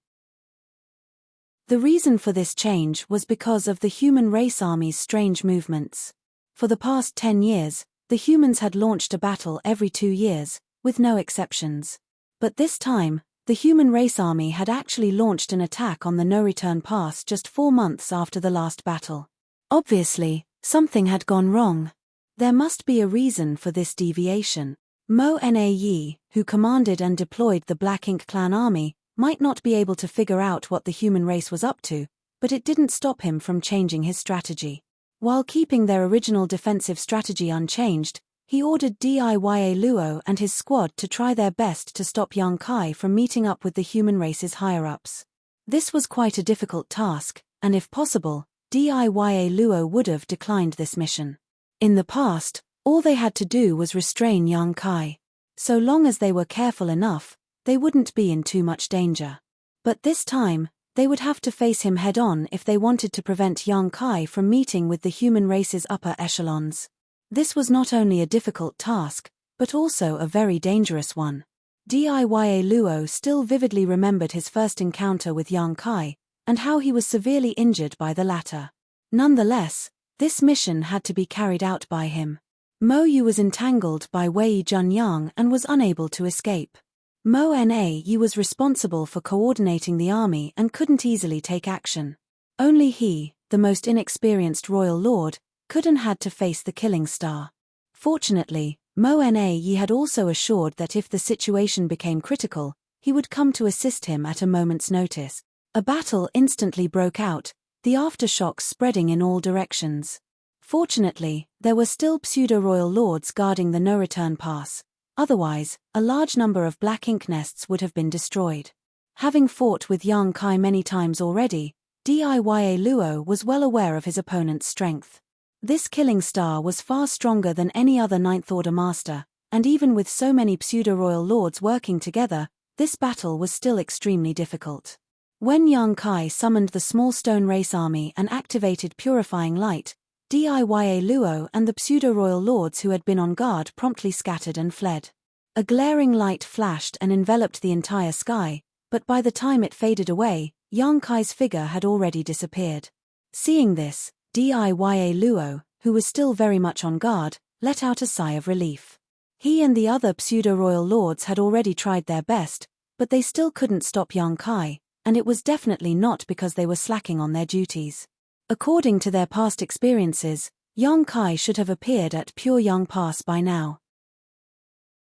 The reason for this change was because of the human race army's strange movements. For the past 10 years, the humans had launched a battle every 2 years, with no exceptions. But this time, the human race army had actually launched an attack on the no-return pass just 4 months after the last battle. Obviously, something had gone wrong. There must be a reason for this deviation. Mo Na Yi, who commanded and deployed the Black Ink Clan army, might not be able to figure out what the human race was up to, but it didn't stop him from changing his strategy. While keeping their original defensive strategy unchanged, he ordered Daya Luo and his squad to try their best to stop Yang Kai from meeting up with the human race's higher-ups. This was quite a difficult task, and if possible, Daya Luo would have declined this mission. In the past, all they had to do was restrain Yang Kai. So long as they were careful enough, they wouldn't be in too much danger. But this time, they would have to face him head-on if they wanted to prevent Yang Kai from meeting with the human race's upper echelons. This was not only a difficult task, but also a very dangerous one. Daya Luo still vividly remembered his first encounter with Yang Kai, and how he was severely injured by the latter. Nonetheless, this mission had to be carried out by him. Mo Yu was entangled by Wei Junyang and was unable to escape. Mo Na Yi was responsible for coordinating the army and couldn't easily take action. Only he, the most inexperienced royal lord, could and had to face the killing star. Fortunately, Mo Na Yi had also assured that if the situation became critical, he would come to assist him at a moment's notice. A battle instantly broke out, the aftershocks spreading in all directions. Fortunately, there were still pseudo-royal lords guarding the no-return pass. Otherwise, a large number of black ink nests would have been destroyed. Having fought with Yang Kai many times already, Daya Luo was well aware of his opponent's strength. This killing star was far stronger than any other Ninth Order master, and even with so many pseudo-royal lords working together, this battle was still extremely difficult. When Yang Kai summoned the small stone race army and activated purifying light, Daya Luo and the pseudo-royal lords who had been on guard promptly scattered and fled. A glaring light flashed and enveloped the entire sky, but by the time it faded away, Yang Kai's figure had already disappeared. Seeing this, Daya Luo, who was still very much on guard, let out a sigh of relief. He and the other pseudo-royal lords had already tried their best, but they still couldn't stop Yang Kai, and it was definitely not because they were slacking on their duties. According to their past experiences, Yang Kai should have appeared at Pure Yang Pass by now.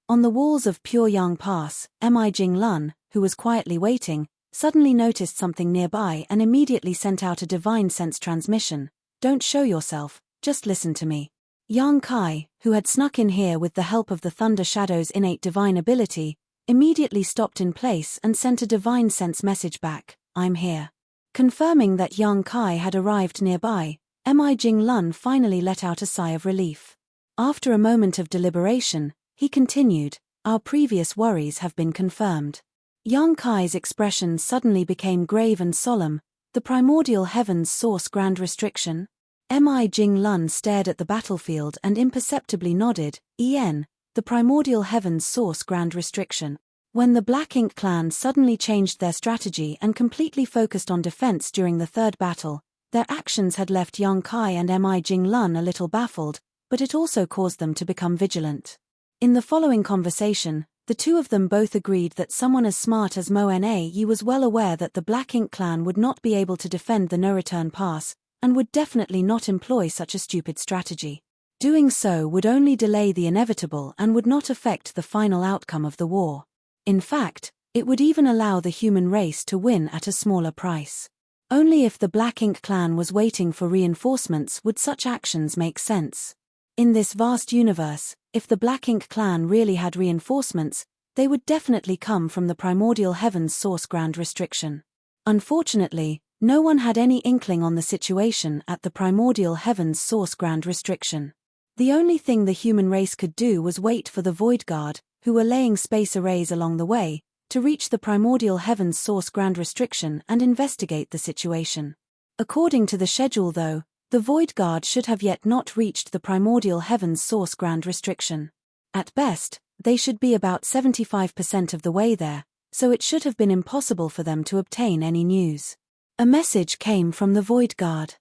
On the walls of Pure Yang Pass, Mi Jinglun, who was quietly waiting, suddenly noticed something nearby and immediately sent out a divine sense transmission. "Don't show yourself, just listen to me." Yang Kai, who had snuck in here with the help of the Thunder Shadow's innate divine ability, immediately stopped in place and sent a divine sense message back, "I'm here." Confirming that Yang Kai had arrived nearby, Mi Jinglun finally let out a sigh of relief. After a moment of deliberation, he continued, "Our previous worries have been confirmed." Yang Kai's expression suddenly became grave and solemn. "The primordial heavens source grand restriction?" Mi Jinglun stared at the battlefield and imperceptibly nodded, "The primordial heavens source grand restriction." When the Black Ink Clan suddenly changed their strategy and completely focused on defense during the third battle, their actions had left Yang Kai and Mi Jinglun a little baffled, but it also caused them to become vigilant. In the following conversation, the two of them both agreed that someone as smart as Mo Na Yi was well aware that the Black Ink Clan would not be able to defend the no-return pass, and would definitely not employ such a stupid strategy. Doing so would only delay the inevitable and would not affect the final outcome of the war. In fact, it would even allow the human race to win at a smaller price. Only if the Black Ink clan was waiting for reinforcements would such actions make sense. In this vast universe, if the Black Ink clan really had reinforcements, they would definitely come from the primordial heavens source grand restriction. Unfortunately, no one had any inkling on the situation at the primordial heavens source grand restriction. The only thing the human race could do was wait for the Void Guard, who were laying space arrays along the way, to reach the primordial heavens source grand restriction and investigate the situation. According to the schedule though, the Void Guard should have yet not reached the primordial heavens source grand restriction. At best, they should be about 75% of the way there, so it should have been impossible for them to obtain any news. A message came from the Void Guard.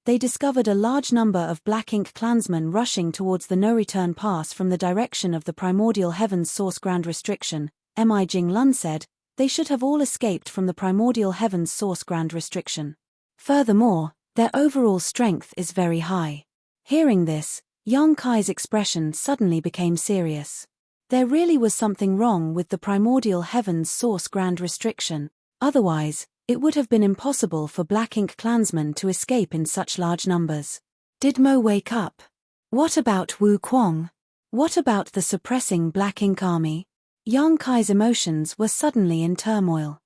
They discovered a large number of Black Ink clansmen rushing towards the no-return pass from the direction of the primordial heavens source grand restriction. Mi Jing Lun said, they should have all escaped from the primordial heavens source grand restriction. Furthermore, their overall strength is very high. Hearing this, Yang Kai's expression suddenly became serious. There really was something wrong with the primordial heavens source grand restriction, otherwise, it would have been impossible for Black Ink clansmen to escape in such large numbers. Did Mo wake up? What about Wu Kuang? What about the suppressing Black Ink army? Yang Kai's emotions were suddenly in turmoil.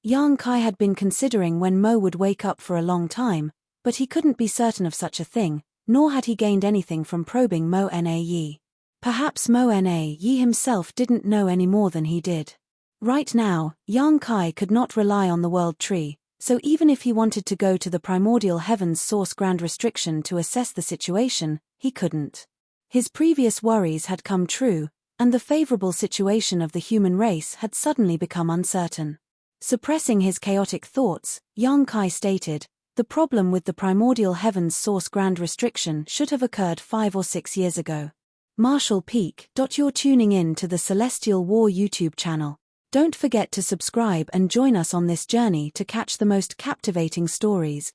Yang Kai had been considering when Mo would wake up for a long time, but he couldn't be certain of such a thing, nor had he gained anything from probing Mo Na Yi. Perhaps Mo Na Yi himself didn't know any more than he did. Right now, Yang Kai could not rely on the World Tree, so even if he wanted to go to the primordial heavens source grand restriction to assess the situation, he couldn't. His previous worries had come true, and the favorable situation of the human race had suddenly become uncertain. Suppressing his chaotic thoughts, Yang Kai stated, the problem with the primordial heavens source grand restriction should have occurred 5 or 6 years ago. Marshall Peak. You're tuning in to the Celestial War YouTube channel. Don't forget to subscribe and join us on this journey to catch the most captivating stories.